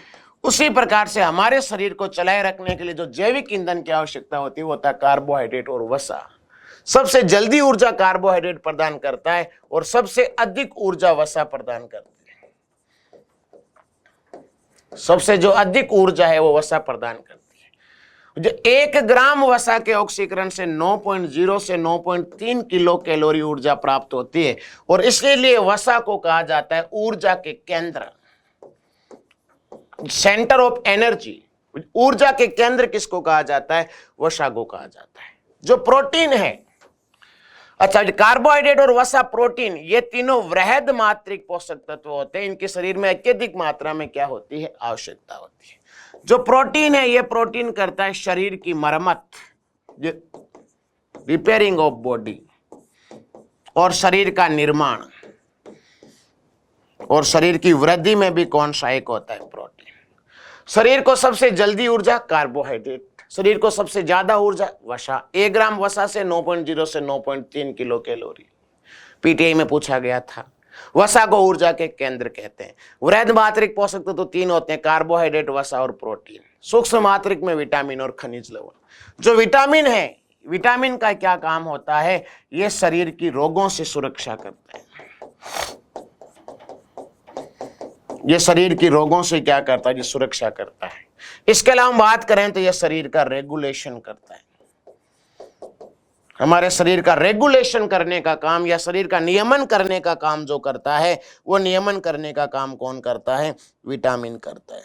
उसी प्रकार से हमारे शरीर को चलाए रखने के लिए जो जैविक ईंधन की आवश्यकता होती है वो होता है कार्बोहाइड्रेट और वसा। सबसे जल्दी ऊर्जा कार्बोहाइड्रेट प्रदान करता है और सबसे अधिक ऊर्जा वसा प्रदान करती है। सबसे जो अधिक ऊर्जा है वो वसा प्रदान करती है। जो 1 ग्राम वसा के ऑक्सीकरण से 9.0 से 9.3 किलो कैलोरी ऊर्जा प्राप्त होती है और इसलिए वसा को कहा जाता है ऊर्जा के केंद्र, सेंटर ऑफ एनर्जी। ऊर्जा के केंद्र किसको कहा जाता है? वसा को कहा जाता है। जो प्रोटीन है, अच्छा, कार्बोहाइड्रेट और वसा, प्रोटीन, ये तीनों वृहद मात्रिक पोषक तत्व होते हैं। इनके शरीर में अत्यधिक मात्रा में क्या होती है? आवश्यकता होती है। जो प्रोटीन है ये प्रोटीन करता है शरीर की मरम्मत, रिपेयरिंग ऑफ बॉडी, और शरीर का निर्माण, और शरीर की वृद्धि में भी कौन सहायक होता है? प्रोटीन। शरीर को सबसे जल्दी ऊर्जा कार्बोहाइड्रेट, शरीर को सबसे ज्यादा ऊर्जा वसा। 1 ग्राम वसा से 9.0 से 9.3 किलो कैलोरी। पीटीआई में पूछा गया था। वसा को ऊर्जा के केंद्र कहते हैं। वृहद मात्रिक पोषक तत्व तो 3 होते हैं, कार्बोहाइड्रेट, वसा और प्रोटीन। सूक्ष्म मात्रिक में विटामिन और खनिज लवण। जो विटामिन है, विटामिन का क्या काम होता है, ये शरीर की रोगों से सुरक्षा करता है। ये शरीर की रोगों से क्या करता है, ये सुरक्षा करता है। इसके अलावा हम बात करें तो ये शरीर का रेगुलेशन करता है। हमारे शरीर का रेगुलेशन करने का काम या शरीर का नियमन करने का काम जो करता है, वो नियमन करने का काम कौन करता है, विटामिन करता है।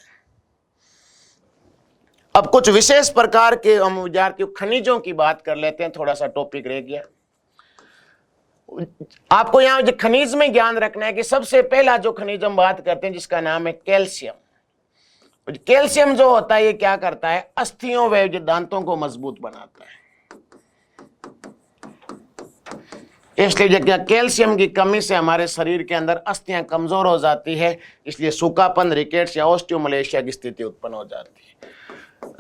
अब कुछ विशेष प्रकार के हम विद्यार्थियों खनिजों की बात कर लेते हैं, थोड़ा सा टॉपिक रह गया। आपको यहां जो खनिज में ज्ञान रखना है कि सबसे पहला जो खनिज हम बात करते हैं जिसका नाम है कैल्शियम। कैल्शियम जो होता है ये क्या करता है, अस्थियों व दांतों को मजबूत बनाता है। इसलिए कैल्शियम की कमी से हमारे शरीर के अंदर अस्थियां कमजोर हो जाती है, इसलिए सूखापन, रिकेट्स या ऑस्टियोमलेशिया की स्थिति उत्पन्न हो जाती है।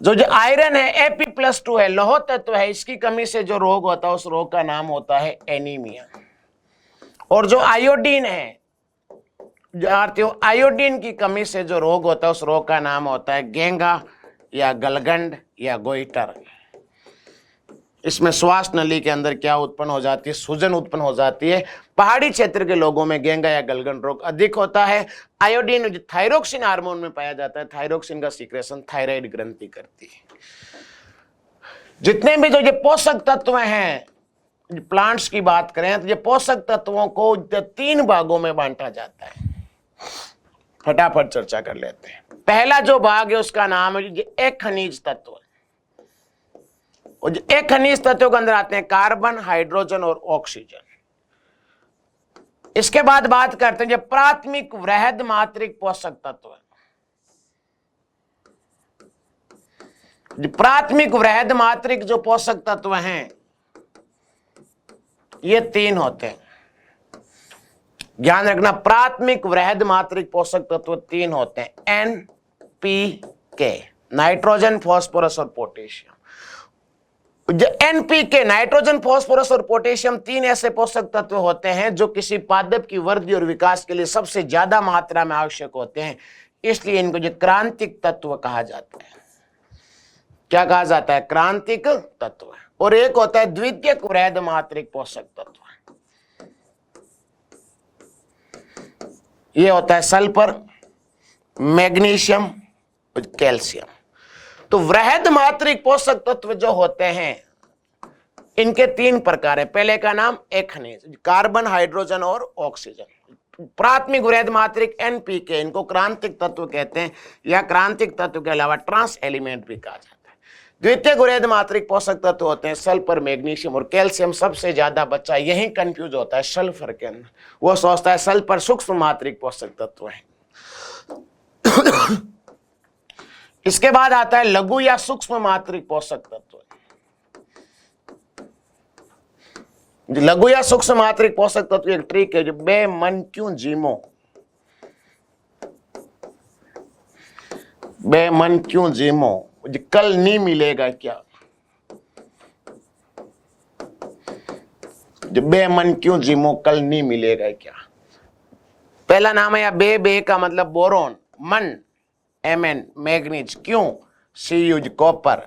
जो आयरन है Ap+2 है, लौह तत्व है, इसकी कमी से जो रोग होता है उस रोग का नाम होता है एनीमिया। और जो आयोडीन है, जो आयोडीन की कमी से जो रोग होता है उस रोग का नाम होता है गेंगा या गलगंड या गोइटर। इसमें श्वास नली के अंदर क्या उत्पन्न हो जाती है, सूजन उत्पन्न हो जाती है। पहाड़ी क्षेत्र के लोगों में गेंगा या गलगंड रोग अधिक होता है। आयोडीन जो थायरोक्सिन हार्मोन में पाया जाता है, थायरोक्सिन का सीक्रेशन थायराइड ग्रंथि करती है। जितने भी जो ये पोषक तत्व हैं, प्लांट्स की बात करें तो ये पोषक तत्वों को 3 भागों में बांटा जाता है। फटाफट चर्चा कर लेते हैं। पहला जो भाग है उसका नाम है एक खनिज तत्व। और एक खनिज तत्वों के अंदर आते हैं कार्बन, हाइड्रोजन और ऑक्सीजन। इसके बाद बात करते हैं जो प्राथमिक वृहद मात्रिक पोषक तत्व है। प्राथमिक वृहद मात्रिक जो पोषक तत्व हैं ये 3 होते हैं। ध्यान रखना, प्राथमिक वृहद मात्रिक पोषक तत्व 3 होते हैं, NPK, नाइट्रोजन, फास्फोरस और पोटेशियम। जो NPK, नाइट्रोजन, फास्फोरस और पोटेशियम 3 ऐसे पोषक तत्व होते हैं जो किसी पादप की वृद्धि और विकास के लिए सबसे ज्यादा मात्रा में आवश्यक होते हैं, इसलिए इनको जो क्रांतिक तत्व कहा जाता है। क्या कहा जाता है, क्रांतिक तत्व। और एक होता है द्वितीयक वृहद मात्रिक पोषक तत्व, ये होता है सल्फर, मैग्नीशियम और कैल्शियम। तो वृहद मात्रिक पोषक तत्व जो होते हैं इनके 3 प्रकार है। पहले का नाम एक खनिज, कार्बन, हाइड्रोजन और ऑक्सीजन। प्राथमिक वृहद मात्रिक NPK, इनको क्रांतिक तत्व कहते हैं, या क्रांतिक तत्व के अलावा ट्रांस एलिमेंट भी कहा जाता है। द्वितीय वृहद मात्रिक पोषक तत्व होते हैं सल्फर, मैग्नीशियम और कैल्शियम। सबसे ज्यादा बच्चा यही कंफ्यूज होता है सल्फर के अंदर, वो सोचता है सल्फर सूक्ष्म मात्रिक पोषक तत्व है। इसके बाद आता है लघु या सूक्ष्म मात्रिक पोषक तत्व। लघु या सूक्ष्म मात्रिक पोषक तत्व एक ट्रिक है, जो बे मन क्यों जीमो, बे मन क्यों जीमो, कल नहीं मिलेगा क्या, जब बे मन क्यों जीमो, कल नहीं मिलेगा क्या। पहला नाम है या बे का मतलब बोरोन, मन Mn मैग्नीज, क्यों Cu कॉपर,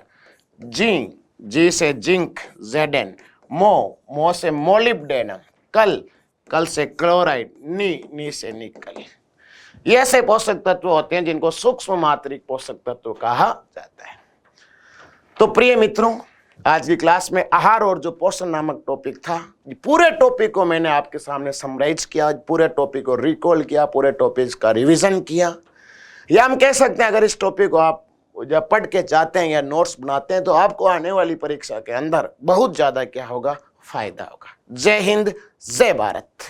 जी से जिंक Zn, मो से मोलिब्डेनम, कल से क्लोराइड, नी से निकल। ये ऐसे पोषक तत्व होते हैं जिनको सूक्ष्म मात्रिक पोषक तत्व कहा जाता है। तो प्रिय मित्रों, आज की क्लास में आहार और जो पोषण नामक टॉपिक था, पूरे टॉपिक को मैंने आपके सामने समराइज किया, पूरे टॉपिक को रिकॉल किया, पूरे टॉपिक का रिवीजन किया। या हम कह सकते हैं अगर इस टॉपिक को आप जब पढ़ के जाते हैं या नोट्स बनाते हैं तो आपको आने वाली परीक्षा के अंदर बहुत ज्यादा क्या होगा, फायदा होगा। जय हिंद, जय भारत।